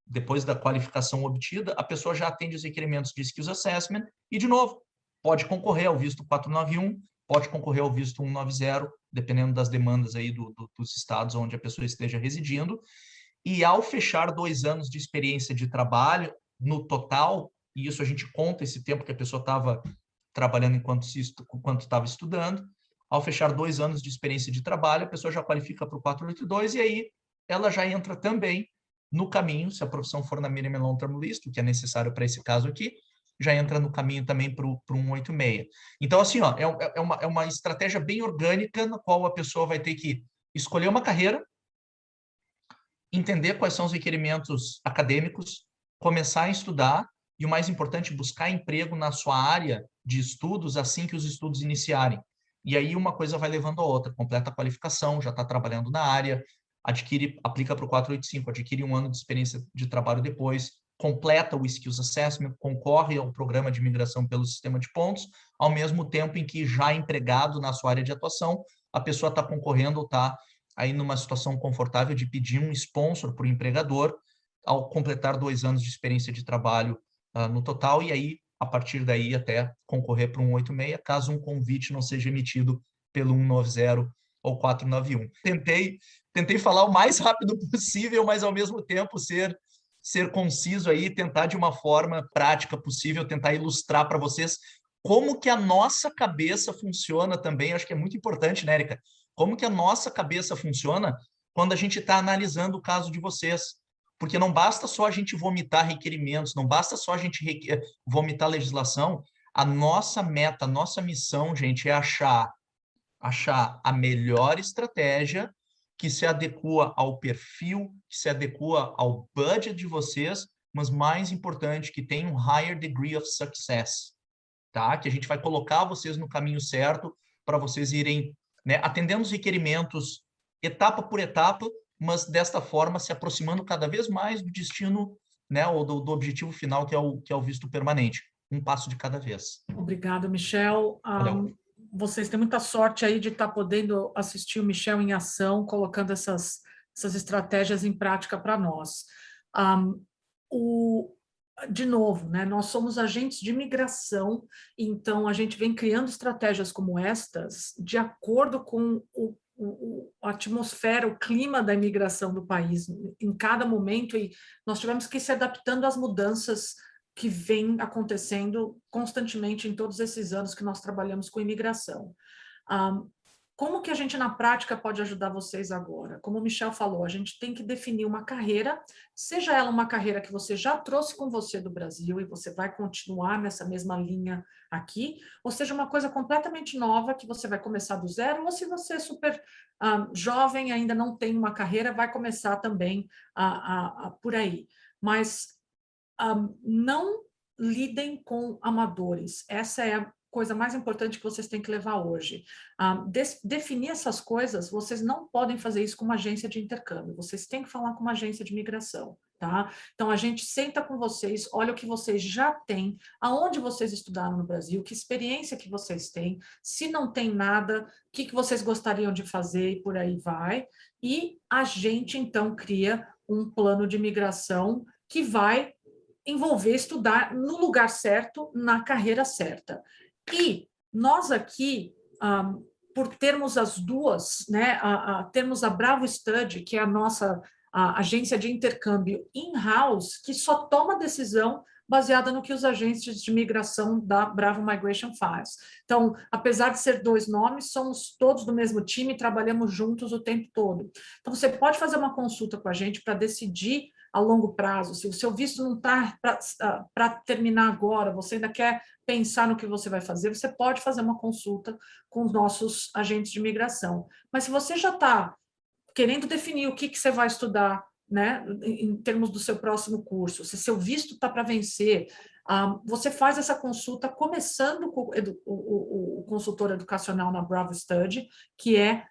depois da qualificação obtida, a pessoa já atende os requerimentos de Skills Assessment e, de novo, pode concorrer ao visto 491 pode concorrer ao visto 190, dependendo das demandas aí dos estados onde a pessoa esteja residindo. E ao fechar 2 anos de experiência de trabalho, no total, e isso a gente conta esse tempo que a pessoa estava trabalhando enquanto estava estudando, ao fechar 2 anos de experiência de trabalho, a pessoa já qualifica para o 482 e aí ela já entra também no caminho, se a profissão for na Minimum Long Term List, o que é necessário para esse caso aqui, já entra no caminho também para o 186. Então, assim, ó, é uma estratégia bem orgânica na qual a pessoa vai ter que escolher uma carreira, entender quais são os requerimentos acadêmicos, começar a estudar e, o mais importante, buscar emprego na sua área de estudos assim que os estudos iniciarem. E aí uma coisa vai levando a outra, completa a qualificação, já está trabalhando na área, aplica para o 485, adquire 1 ano de experiência de trabalho depois, completa o Skills Assessment, concorre ao programa de imigração pelo sistema de pontos, ao mesmo tempo em que já empregado na sua área de atuação, a pessoa está concorrendo ou está aí numa situação confortável de pedir um sponsor para o empregador ao completar 2 anos de experiência de trabalho no total, e aí, a partir daí, até concorrer para um 186, caso um convite não seja emitido pelo 190 ou 491. Tentei falar o mais rápido possível, mas ao mesmo tempo ser conciso aí, tentar de uma forma prática possível, tentar ilustrar para vocês como que a nossa cabeça funciona também. Acho que é muito importante, né, Érica? Como que a nossa cabeça funciona quando a gente está analisando o caso de vocês. Porque não basta só a gente vomitar requerimentos, não basta só a gente vomitar legislação. A nossa meta, a nossa missão, gente, é achar a melhor estratégia que se adequa ao perfil, que se adequa ao budget de vocês, mas mais importante, que tem um higher degree of success, tá? Que a gente vai colocar vocês no caminho certo para vocês irem, né, atendendo os requerimentos etapa por etapa, mas desta forma se aproximando cada vez mais do destino, né, ou do objetivo final, que é o visto permanente. Um passo de cada vez. Obrigada, Michel. Vocês têm muita sorte aí de estar podendo assistir o Michel em ação, colocando essas estratégias em prática para nós. De novo, né, nós somos agentes de imigração, então a gente vem criando estratégias como estas de acordo com a atmosfera, o clima da imigração do país em cada momento, e nós tivemos que ir se adaptando às mudanças que vêm acontecendo constantemente em todos esses anos que nós trabalhamos com imigração. Como que a gente, na prática, pode ajudar vocês agora? Como o Michel falou, a gente tem que definir uma carreira, seja ela uma carreira que você já trouxe com você do Brasil e você vai continuar nessa mesma linha aqui, ou seja, uma coisa completamente nova que você vai começar do zero, ou se você é super jovem, ainda não tem uma carreira, vai começar também por aí. Mas não lidem com amadores. Essa é a coisa mais importante que vocês têm que levar hoje. Definir essas coisas, vocês não podem fazer isso com uma agência de intercâmbio, vocês têm que falar com uma agência de imigração, tá? Então, a gente senta com vocês, olha o que vocês já têm, aonde vocês estudaram no Brasil, que experiência que vocês têm, se não tem nada, o que vocês gostariam de fazer e por aí vai, e a gente, então, cria um plano de imigração que vai envolver estudar no lugar certo, na carreira certa. E nós aqui, por termos as duas, né, termos a Bravo Study, que é a nossa agência de intercâmbio in-house, que só toma decisão baseada no que os agentes de imigração da Bravo Migration faz. Então, apesar de ser 2 nomes, somos todos do mesmo time, trabalhamos juntos o tempo todo. Então, você pode fazer uma consulta com a gente para decidir a longo prazo, se o seu visto não está para terminar agora, você ainda quer pensar no que você vai fazer, você pode fazer uma consulta com os nossos agentes de imigração. Mas se você já está querendo definir o que você vai estudar, né, em termos do seu próximo curso, se seu visto está para vencer, você faz essa consulta começando com o consultor educacional na Bravo Study, que é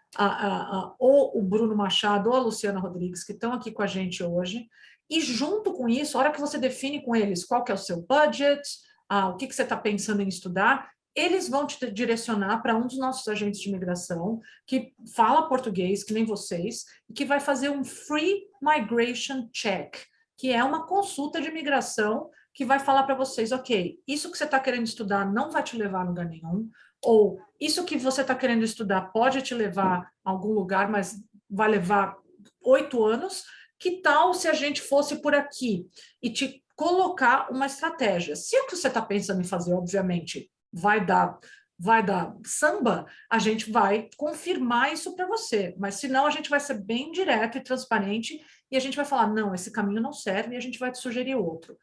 ou o Bruno Machado ou a Luciana Rodrigues, que estão aqui com a gente hoje, e junto com isso, a hora que você define com eles qual que é o seu budget, o que você está pensando em estudar, eles vão te direcionar para um dos nossos agentes de imigração que fala português, que nem vocês, e que vai fazer um Free Migration Check, que é uma consulta de imigração que vai falar para vocês, ok, isso que você está querendo estudar não vai te levar a lugar nenhum, ou isso que você está querendo estudar pode te levar a algum lugar, mas vai levar 8 anos. Que tal se a gente fosse por aqui e te colocar uma estratégia? Se o que você está pensando em fazer, obviamente, vai dar samba, a gente vai confirmar isso para você, mas senão a gente vai ser bem direto e transparente e a gente vai falar, não, esse caminho não serve e a gente vai te sugerir outro.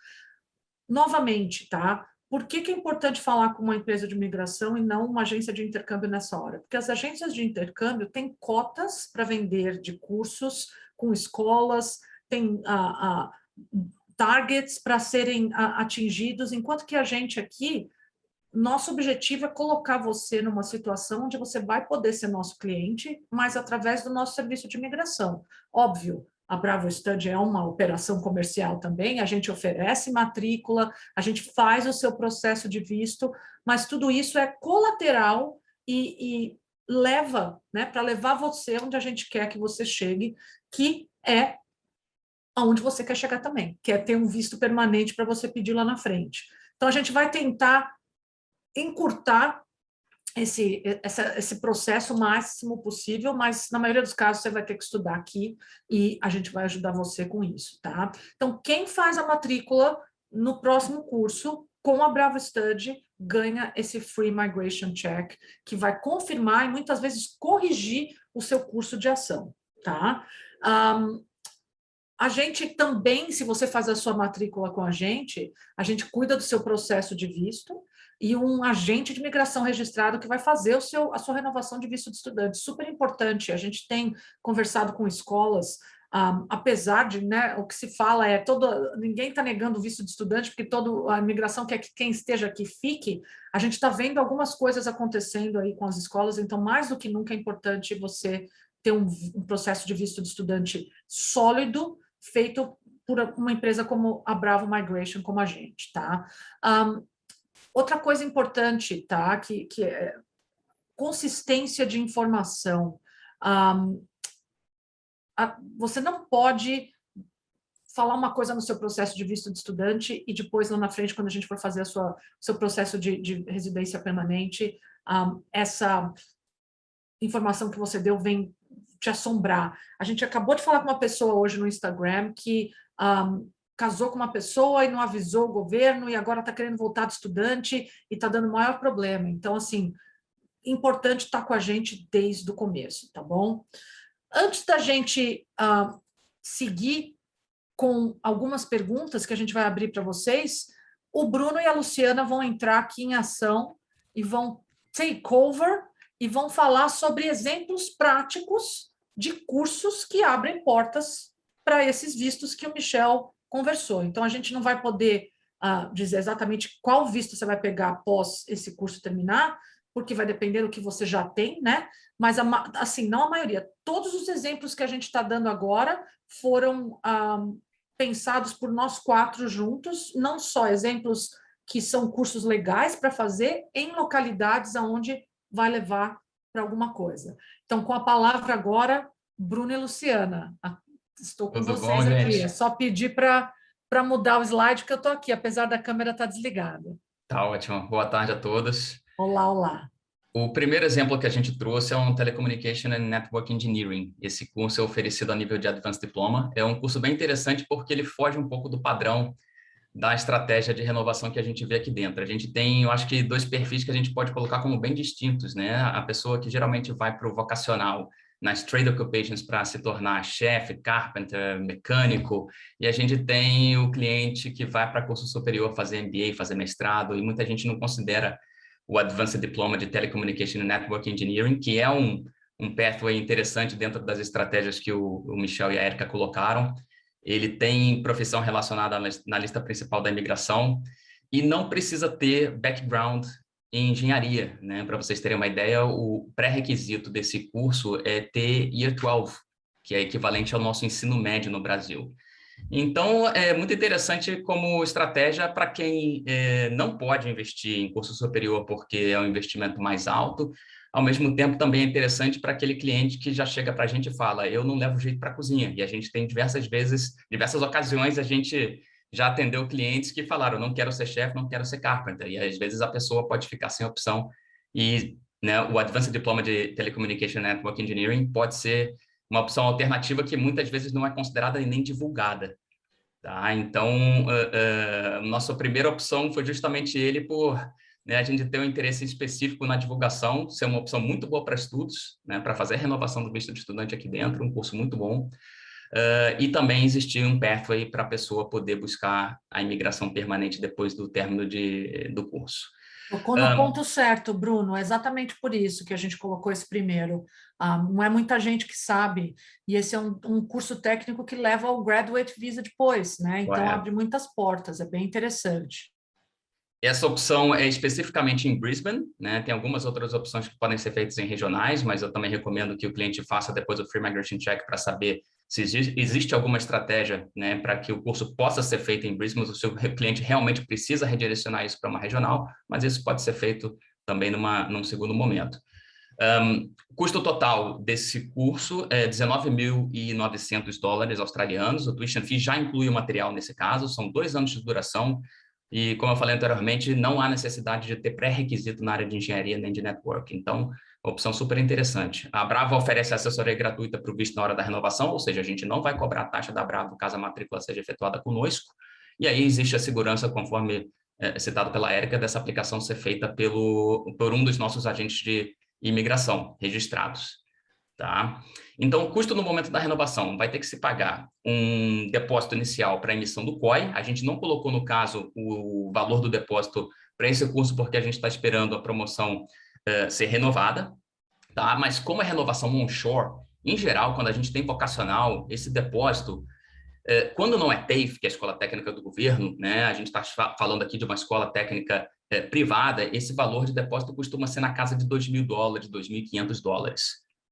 Novamente, tá? Por que é importante falar com uma empresa de migração e não uma agência de intercâmbio nessa hora? Porque as agências de intercâmbio têm cotas para vender de cursos com escolas, tem targets para serem atingidos, enquanto que a gente aqui, nosso objetivo é colocar você numa situação onde você vai poder ser nosso cliente, mas através do nosso serviço de imigração. Óbvio, a Bravo Study é uma operação comercial também, a gente oferece matrícula, a gente faz o seu processo de visto, mas tudo isso é colateral e leva, né, para levar você onde a gente quer que você chegue, que é aonde você quer chegar também, que é ter um visto permanente para você pedir lá na frente. Então, a gente vai tentar encurtar esse processo o máximo possível, mas na maioria dos casos você vai ter que estudar aqui e a gente vai ajudar você com isso, tá? Então, quem faz a matrícula no próximo curso com a Bravo Study ganha esse Free Migration Check, que vai confirmar e muitas vezes corrigir o seu curso de ação, tá? A gente também, se você faz a sua matrícula com a gente cuida do seu processo de visto e um agente de imigração registrado que vai fazer a sua renovação de visto de estudante. Super importante, a gente tem conversado com escolas, apesar de, né, o que se fala ninguém está negando o visto de estudante, porque toda a imigração quer que quem esteja aqui fique, a gente está vendo algumas coisas acontecendo aí com as escolas, então mais do que nunca é importante você ter um processo de visto de estudante sólido, feito por uma empresa como a Bravo Migration, como a gente, tá? Outra coisa importante, tá? Que é consistência de informação. Você não pode falar uma coisa no seu processo de visto de estudante e depois, lá na frente, quando a gente for fazer seu processo de residência permanente, essa informação que você deu vem te assombrar. A gente acabou de falar com uma pessoa hoje no Instagram que casou com uma pessoa e não avisou o governo e agora está querendo voltar de estudante e está dando maior problema. Então, assim, importante estar com a gente desde o começo, tá bom? Antes da gente seguir com algumas perguntas que a gente vai abrir para vocês, o Bruno e a Luciana vão entrar aqui em ação e vão take over e vão falar sobre exemplos práticos de cursos que abrem portas para esses vistos que o Michel conversou. Então, a gente não vai poder dizer exatamente qual visto você vai pegar após esse curso terminar, porque vai depender do que você já tem, né? Mas, assim, não a maioria. Todos os exemplos que a gente está dando agora foram pensados por nós 4 juntos, não só exemplos que são cursos legais para fazer em localidades onde vai levar para alguma coisa. Então, com a palavra agora, Bruno e Luciana. Estou com Tudo vocês bom, aqui. gente? É só pedir para mudar o slide que eu estou aqui, apesar da câmera estar desligada. Tá ótimo. Boa tarde a todos. Olá, olá. O primeiro exemplo que a gente trouxe é um Telecommunication and Network Engineering. Esse curso é oferecido a nível de Advanced Diploma. É um curso bem interessante porque ele foge um pouco do padrão da estratégia de renovação que a gente vê aqui dentro. A gente tem, eu acho que, 2 perfis que a gente pode colocar como bem distintos, né? A pessoa que geralmente vai para o vocacional, nas trade occupations para se tornar chefe, carpenter, mecânico, e a gente tem o cliente que vai para curso superior fazer MBA, fazer mestrado, e muita gente não considera o Advanced Diploma de Telecommunication and Network Engineering, que é um pathway interessante dentro das estratégias que o Michel e a Érica colocaram. Ele tem profissão relacionada na lista principal da imigração e não precisa ter background em engenharia, né? Para vocês terem uma ideia, o pré-requisito desse curso é ter Year 12, que é equivalente ao nosso ensino médio no Brasil. Então, é muito interessante como estratégia para quem não pode investir em curso superior porque é um investimento mais alto. Ao mesmo tempo, também é interessante para aquele cliente que já chega para a gente e fala, eu não levo jeito para a cozinha. E a gente tem diversas ocasiões, a gente já atendeu clientes que falaram, não quero ser chefe, não quero ser carpenter. E às vezes a pessoa pode ficar sem opção e, né, o Advanced Diploma de Telecommunication Network Engineering pode ser uma opção alternativa que muitas vezes não é considerada e nem divulgada. Tá? Então, nossa primeira opção foi justamente ele por, né, a gente ter um interesse específico na divulgação, ser uma opção muito boa para estudos, né, para fazer a renovação do visto de estudante aqui dentro, um curso muito bom. E também existir um pathway para a pessoa poder buscar a imigração permanente depois do término do curso. Tocou no ponto certo, Bruno, é exatamente por isso que a gente colocou esse primeiro. Não é muita gente que sabe, e esse é um curso técnico que leva ao Graduate Visa depois, né? Então, abre muitas portas, é bem interessante. Essa opção é especificamente em Brisbane, né? Tem algumas outras opções que podem ser feitas em regionais, mas eu também recomendo que o cliente faça depois o Free Migration Check para saber se existe alguma estratégia, né, para que o curso possa ser feito em Brisbane, se o seu cliente realmente precisa redirecionar isso para uma regional, mas isso pode ser feito também num segundo momento. O custo total desse curso é $19.900 australianos, o tuition fee já inclui o material nesse caso, são 2 anos de duração, e como eu falei anteriormente, não há necessidade de ter pré-requisito na área de engenharia nem de network, então opção super interessante. A Bravo oferece assessoria gratuita para o visto na hora da renovação, ou seja, a gente não vai cobrar a taxa da Bravo caso a matrícula seja efetuada conosco, e aí existe a segurança, conforme citado pela Érica, dessa aplicação ser feita por um dos nossos agentes de imigração registrados. Tá? Então, o custo no momento da renovação vai ter que se pagar um depósito inicial para a emissão do COI. A gente não colocou, no caso, o valor do depósito para esse curso porque a gente está esperando a promoção ser renovada, tá? Mas como é renovação onshore, em geral, quando a gente tem vocacional, esse depósito, quando não é TAFE, que é a Escola Técnica do Governo, né? A gente está falando aqui de uma escola técnica privada, esse valor de depósito costuma ser na casa de $2.000, $2.500.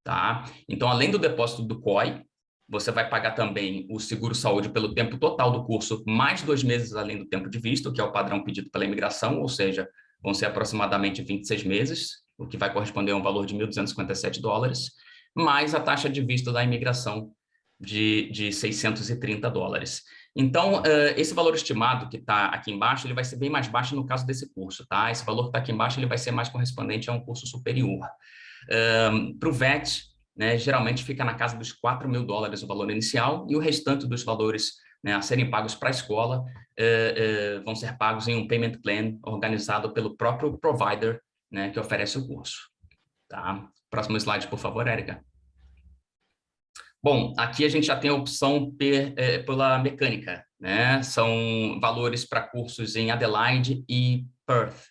Tá? Então, além do depósito do COI, você vai pagar também o seguro-saúde pelo tempo total do curso, mais 2 meses além do tempo de visto, que é o padrão pedido pela imigração, ou seja, vão ser aproximadamente 26 meses, o que vai corresponder a um valor de $1.257, mais a taxa de visto da imigração de $630. Então, esse valor estimado que está aqui embaixo, ele vai ser bem mais baixo no caso desse curso, tá? Esse valor que está aqui embaixo, ele vai ser mais correspondente a um curso superior. Para o VET, né, geralmente fica na casa dos $4.000 o valor inicial, e o restante dos valores, né, a serem pagos para a escola vão ser pagos em um payment plan organizado pelo próprio provider, né, que oferece o curso. Tá? Próximo slide, por favor, Érica. Bom, aqui a gente já tem a opção pela mecânica, né? São valores para cursos em Adelaide e Perth.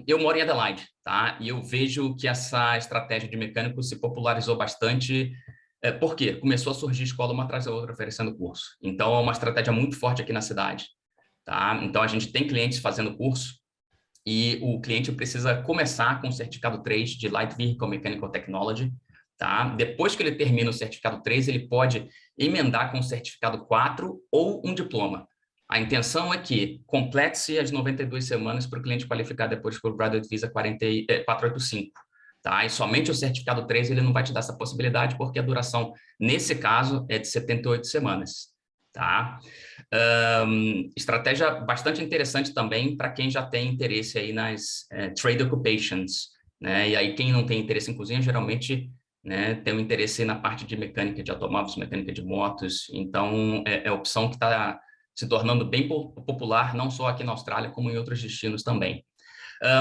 Eu moro em Adelaide, tá? E eu vejo que essa estratégia de mecânico se popularizou bastante. Por quê? Começou a surgir escola uma atrás da outra oferecendo curso. Então, é uma estratégia muito forte aqui na cidade, tá? Então, a gente tem clientes fazendo curso e o cliente precisa começar com o certificado 3 de Light Vehicle Mechanical Technology, tá? Depois que ele termina o certificado 3, ele pode emendar com o certificado 4 ou um diploma. A intenção é que complete-se as 92 semanas para o cliente qualificar depois por Graduate Visa 485. Tá? E somente o certificado 3 ele não vai te dar essa possibilidade, porque a duração, nesse caso, é de 78 semanas. Tá? Estratégia bastante interessante também para quem já tem interesse aí nas trade occupations. Né? E aí quem não tem interesse em cozinha, geralmente, né, tem um interesse na parte de mecânica de automóveis, mecânica de motos. Então, é opção que está se tornando bem popular, não só aqui na Austrália, como em outros destinos também.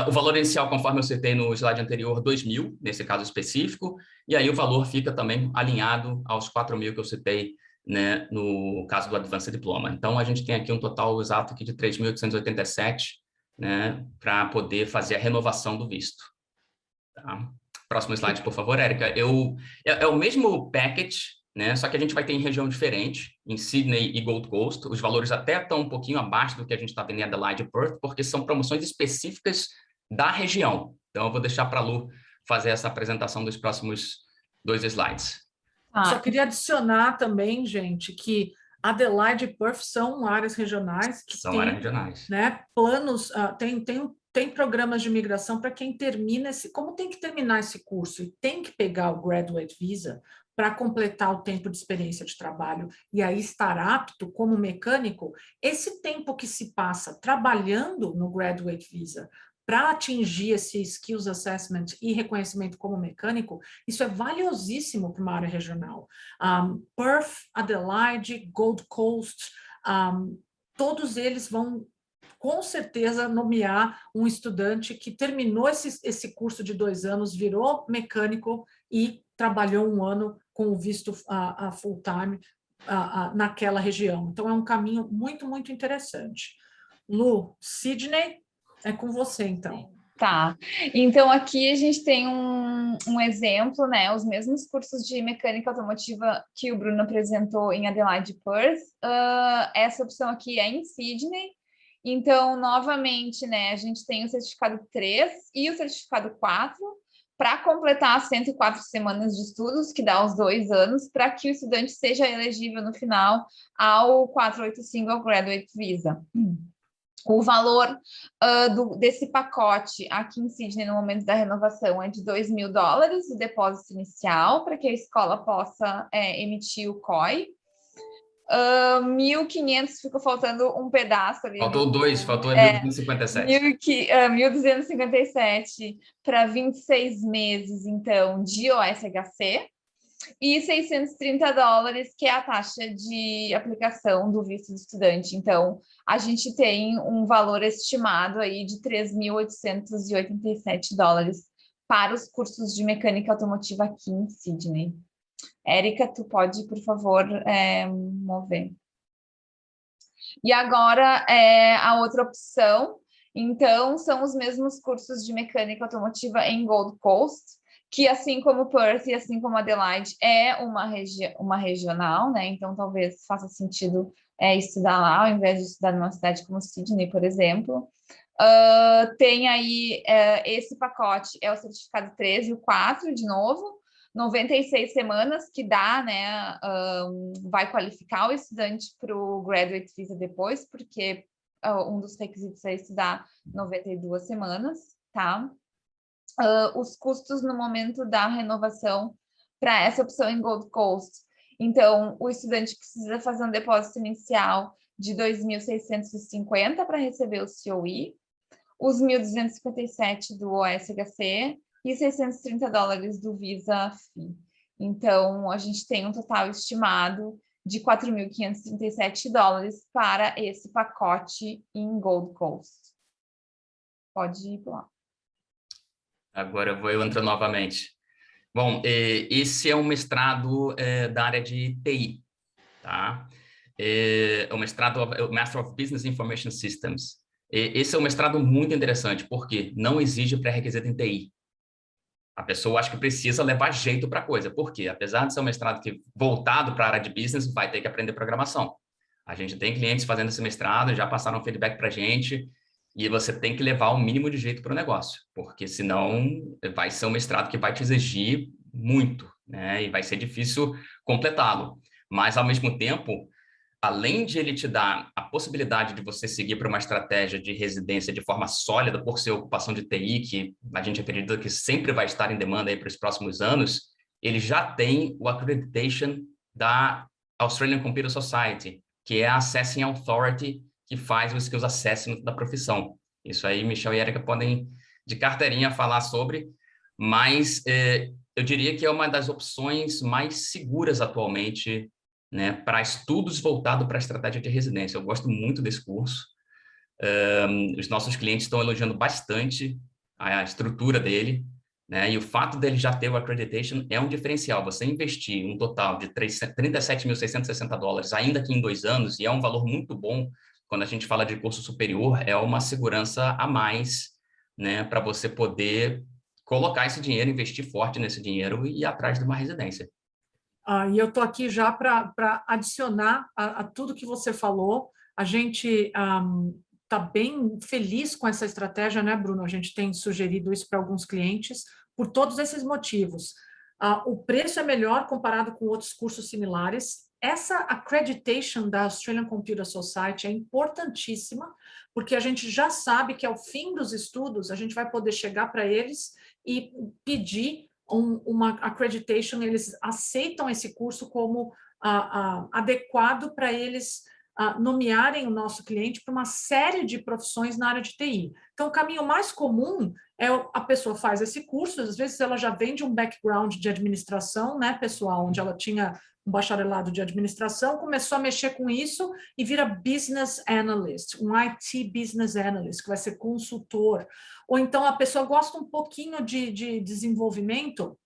O valor inicial, conforme eu citei no slide anterior, 2.000, nesse caso específico, e aí o valor fica também alinhado aos 4.000 que eu citei, né, no caso do Advanced Diploma. Então, a gente tem aqui um total exato aqui de 3.887, né, para poder fazer a renovação do visto. Tá? Próximo slide, por favor, Érica. É o mesmo package, né? Só que a gente vai ter em região diferente, em Sydney e Gold Coast. Os valores até estão um pouquinho abaixo do que a gente está vendo em Adelaide e Perth, porque são promoções específicas da região. Então, eu vou deixar para a Lu fazer essa apresentação dos próximos 2 slides. Só queria adicionar também, gente, que Adelaide e Perth são áreas regionais que áreas regionais. Né, planos, tem programas de imigração para quem termina como tem que terminar esse curso e tem que pegar o Graduate Visa, para completar o tempo de experiência de trabalho e aí estar apto como mecânico, esse tempo que se passa trabalhando no Graduate Visa para atingir esse Skills Assessment e reconhecimento como mecânico, isso é valiosíssimo para uma área regional. Perth, Adelaide, Gold Coast, todos eles vão com certeza nomear um estudante que terminou esse curso de 2 anos, virou mecânico e trabalhou 1 ano com o visto full-time naquela região. Então, é um caminho muito, muito interessante. Lu, Sidney, é com você, então. Tá, então aqui a gente tem um exemplo, né? Os mesmos cursos de mecânica automotiva que o Bruno apresentou em Adelaide e Perth. Essa opção aqui é em Sydney. Então, novamente, né, a gente tem o certificado 3 e o certificado 4 para completar as 104 semanas de estudos, que dá os 2 anos, para que o estudante seja elegível no final ao 485 ao Graduate Visa. O valor desse pacote aqui em Sydney, no momento da renovação, é de $2.000, o depósito inicial, para que a escola possa emitir o COI. 1.500, ficou faltando um pedaço ali. Faltou 1.257. 1.257 para 26 meses, então, de OSHC. E $630, que é a taxa de aplicação do visto de estudante. Então, a gente tem um valor estimado aí de $3.887 para os cursos de mecânica automotiva aqui em Sydney. Érica, tu pode, por favor, mover. E agora, a outra opção, então, são os mesmos cursos de mecânica automotiva em Gold Coast, que assim como Perth e assim como Adelaide é uma regional, né? Então talvez faça sentido estudar lá, ao invés de estudar numa cidade como Sydney, por exemplo. Tem aí esse pacote, é o certificado 3 e o 4, de novo, 96 semanas, que dá, né? Vai qualificar o estudante para o Graduate Visa depois, porque um dos requisitos é estudar 92 semanas, tá? Os custos no momento da renovação para essa opção em Gold Coast. Então, o estudante precisa fazer um depósito inicial de 2.650 para receber o COE, os 1.257 do OSHC e $630 do Visa Fee. Então, a gente tem um total estimado de $4.537 para esse pacote em Gold Coast. Pode ir lá. Agora eu entro novamente. Bom, esse é um mestrado da área de TI, tá? O mestrado, o Master of Business Information Systems. Esse é um mestrado muito interessante, porque não exige pré-requisito em TI. A pessoa acha que precisa levar jeito para a coisa. Por quê? Apesar de ser um mestrado voltado para a área de business, vai ter que aprender programação. A gente tem clientes fazendo esse mestrado, já passaram feedback para a gente, e você tem que levar o mínimo de jeito para o negócio, porque senão vai ser um mestrado que vai te exigir muito, né? E vai ser difícil completá-lo. Mas, ao mesmo tempo, além de ele te dar a possibilidade de você seguir para uma estratégia de residência de forma sólida, por ser ocupação de TI, que a gente acredita que sempre vai estar em demanda aí para os próximos anos, ele já tem o accreditation da Australian Computer Society, que é a Assessing Authority, que faz o Skills Assessment da profissão. Isso aí, Michel e Érica podem, de carteirinha, falar sobre, mas eu diria que é uma das opções mais seguras atualmente, né, para estudos voltados para a estratégia de residência. Eu gosto muito desse curso. Os nossos clientes estão elogiando bastante a estrutura dele, né, e o fato dele já ter o accreditation é um diferencial. Você investir um total de $37.660, ainda que em 2 anos, e é um valor muito bom. Quando a gente fala de curso superior, é uma segurança a mais, né, para você poder colocar esse dinheiro, investir forte nesse dinheiro e ir atrás de uma residência. E eu estou aqui já para adicionar a tudo que você falou. A gente está bem feliz com essa estratégia, né, Bruno? A gente tem sugerido isso para alguns clientes por todos esses motivos. O preço é melhor comparado com outros cursos similares. Essa accreditation da Australian Computer Society é importantíssima, porque a gente já sabe que ao fim dos estudos a gente vai poder chegar para eles e pedir uma accreditation, eles aceitam esse curso como adequado para eles nomearem o nosso cliente para uma série de profissões na área de TI. Então, o caminho mais comum é a pessoa faz esse curso, às vezes ela já vem de um background de administração, né, pessoal, onde ela tinha um bacharelado de administração, começou a mexer com isso e vira business analyst, um IT business analyst, que vai ser consultor. Ou então a pessoa gosta um pouquinho de desenvolvimento,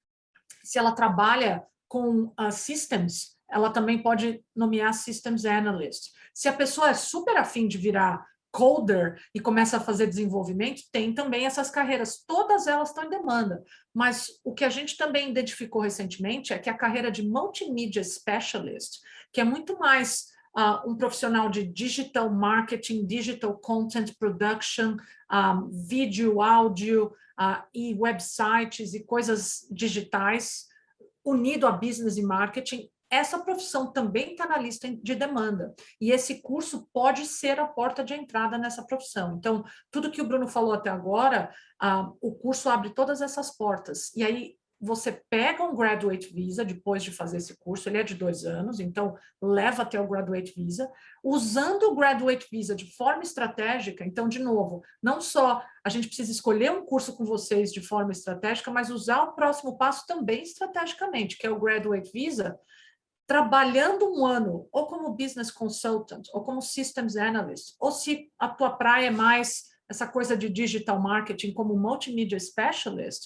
se ela trabalha com systems, ela também pode nomear systems analyst. Se a pessoa é super afim de virar coder e começa a fazer desenvolvimento, tem também essas carreiras, todas elas estão em demanda, mas o que a gente também identificou recentemente é que a carreira de multimedia specialist, que é muito mais um profissional de digital marketing, digital content production, vídeo, áudio e websites e coisas digitais, unido a business e marketing, essa profissão também está na lista de demanda. E esse curso pode ser a porta de entrada nessa profissão. Então, tudo que o Bruno falou até agora, o curso abre todas essas portas. E aí, você pega um Graduate Visa depois de fazer esse curso, ele é de 2 anos, então leva até o Graduate Visa. Usando o Graduate Visa de forma estratégica, então, de novo, não só a gente precisa escolher um curso com vocês de forma estratégica, mas usar o próximo passo também estrategicamente, que é o Graduate Visa, trabalhando um ano, ou como business consultant, ou como systems analyst, ou se a tua praia é mais essa coisa de digital marketing como multimedia specialist,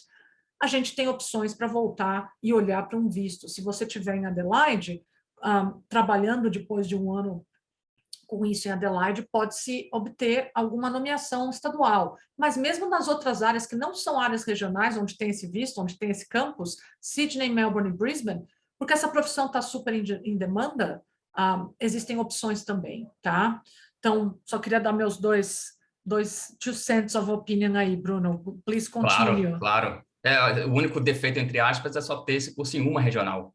a gente tem opções para voltar e olhar para um visto. Se você estiver em Adelaide, trabalhando depois de um ano com isso em Adelaide, pode-se obter alguma nomeação estadual. Mas mesmo nas outras áreas que não são áreas regionais, onde tem esse visto, onde tem esse campus, Sydney, Melbourne e Brisbane, porque essa profissão está super em demanda, existem opções também, tá? Então, só queria dar meus dois 2 cents of opinion aí, Bruno. Please continue. Claro. O único defeito, entre aspas, é só ter esse curso em uma regional,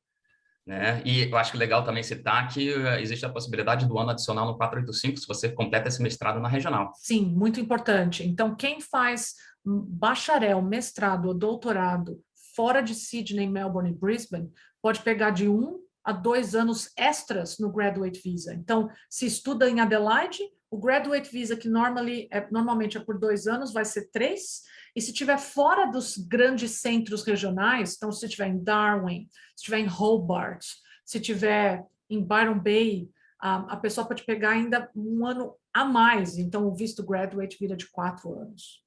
né? E eu acho que legal também citar que existe a possibilidade do ano adicional no 485, se você completa esse mestrado na regional. Sim, muito importante. Então, quem faz bacharel, mestrado ou doutorado fora de Sydney, Melbourne e Brisbane, pode pegar de 1 a 2 anos extras no Graduate Visa. Então, se estuda em Adelaide, o Graduate Visa, que normalmente é por 2 anos, vai ser 3. E se estiver fora dos grandes centros regionais, então se estiver em Darwin, se estiver em Hobart, se estiver em Byron Bay, a pessoa pode pegar ainda um ano a mais. Então, o visto Graduate vira de 4 anos.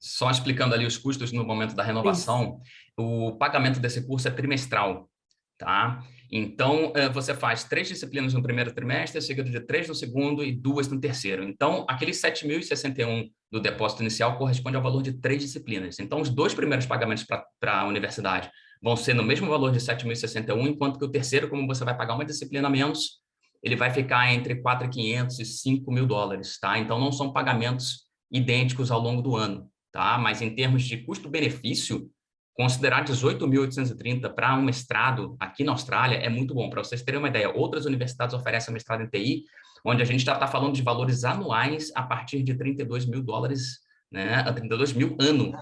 Só explicando ali os custos no momento da renovação, o pagamento desse curso é trimestral, tá? Então, você faz 3 disciplinas no primeiro trimestre, seguido de 3 no segundo e 2 no terceiro. Então, aqueles 7.061 do depósito inicial corresponde ao valor de 3 disciplinas. Então, os 2 primeiros pagamentos para a universidade vão ser no mesmo valor de 7.061, enquanto que o terceiro, como você vai pagar uma disciplina a menos, ele vai ficar entre 4.500 e 5.000 dólares, tá? Então, não são pagamentos idênticos ao longo do ano, tá? Mas em termos de custo-benefício, considerar 18.830 para um mestrado aqui na Austrália é muito bom. Para vocês terem uma ideia, outras universidades oferecem mestrado em TI, onde a gente já está falando de valores anuais a partir de 32.000 dólares, né? 32.000 ano,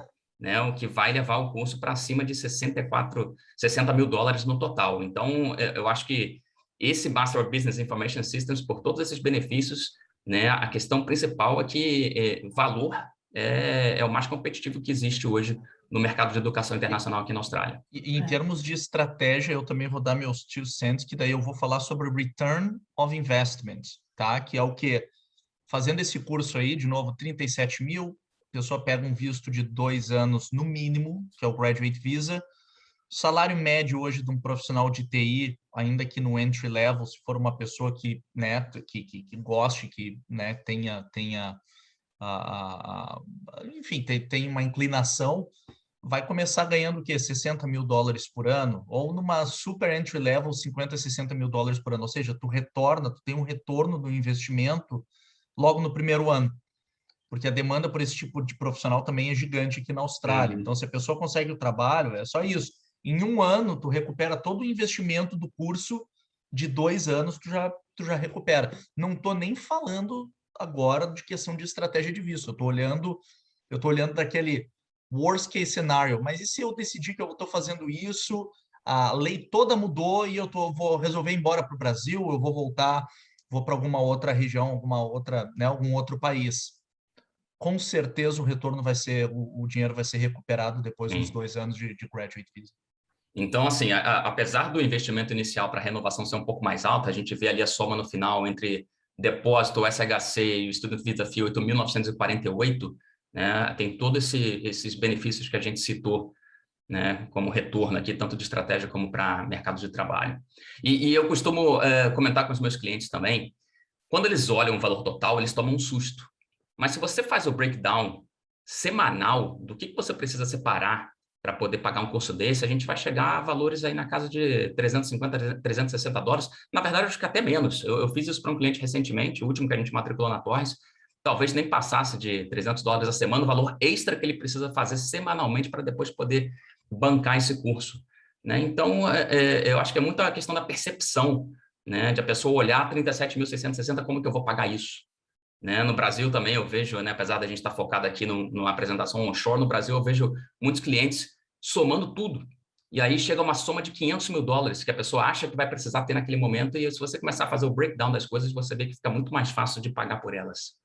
né? O que vai levar o curso para acima de 60.000 dólares no total. Então, eu acho que esse Master of Business Information Systems, por todos esses benefícios, né? A questão principal é que valor é o mais competitivo que existe hoje no mercado de educação internacional aqui na Austrália. E em termos de estratégia, eu também vou dar meus 2 cents, que daí eu vou falar sobre Return of Investment, tá? Que é o quê? Fazendo esse curso aí, de novo, 37.000, a pessoa pega um visto de 2 anos no mínimo, que é o Graduate Visa. O salário médio hoje de um profissional de TI, ainda que no entry level, se for uma pessoa que, né, que goste, que, né, tenha enfim, tem uma inclinação, vai começar ganhando o quê? 60.000 dólares por ano, ou numa super entry level, 50, 60.000 dólares por ano. Ou seja, tu tem um retorno do investimento logo no primeiro ano, porque a demanda por esse tipo de profissional também é gigante aqui na Austrália. Então, se a pessoa consegue o trabalho, é só isso. Em 1 ano, tu recupera todo o investimento do curso de 2 anos, tu já recupera. Não estou nem falando agora de questão de estratégia de visto. Eu estou olhando daquele worst case scenario, mas e se eu decidir que eu estou fazendo isso, a lei toda mudou e vou resolver ir embora para o Brasil, eu vou voltar, vou para alguma outra região, alguma outra, né, algum outro país. Com certeza o retorno vai ser, o dinheiro vai ser recuperado depois dos 2 anos de graduate visa. Então, assim, apesar do investimento inicial para a renovação ser um pouco mais alto, a gente vê ali a soma no final entre depósito, o SHC e o Student Visa Fee 8.948, né? Tem todos esses benefícios que a gente citou, né, como retorno aqui, tanto de estratégia como para mercado de trabalho. E eu costumo comentar com os meus clientes também, quando eles olham o valor total, eles tomam um susto. Mas se você faz o breakdown semanal do que você precisa separar para poder pagar um curso desse, a gente vai chegar a valores aí na casa de 350, 360 dólares. Na verdade, acho que até menos. Eu fiz isso para um cliente recentemente, o último que a gente matriculou na Torres, talvez nem passasse de 300 dólares a semana, o valor extra que ele precisa fazer semanalmente para depois poder bancar esse curso, né? Então, eu acho que é muito a questão da percepção, né? De a pessoa olhar 37.660, como que eu vou pagar isso? Né? No Brasil também eu vejo, né, apesar da gente estar focado aqui numa apresentação onshore, no Brasil eu vejo muitos clientes somando tudo. E aí chega uma soma de 500 mil dólares que a pessoa acha que vai precisar ter naquele momento, e se você começar a fazer o breakdown das coisas, você vê que fica muito mais fácil de pagar por elas.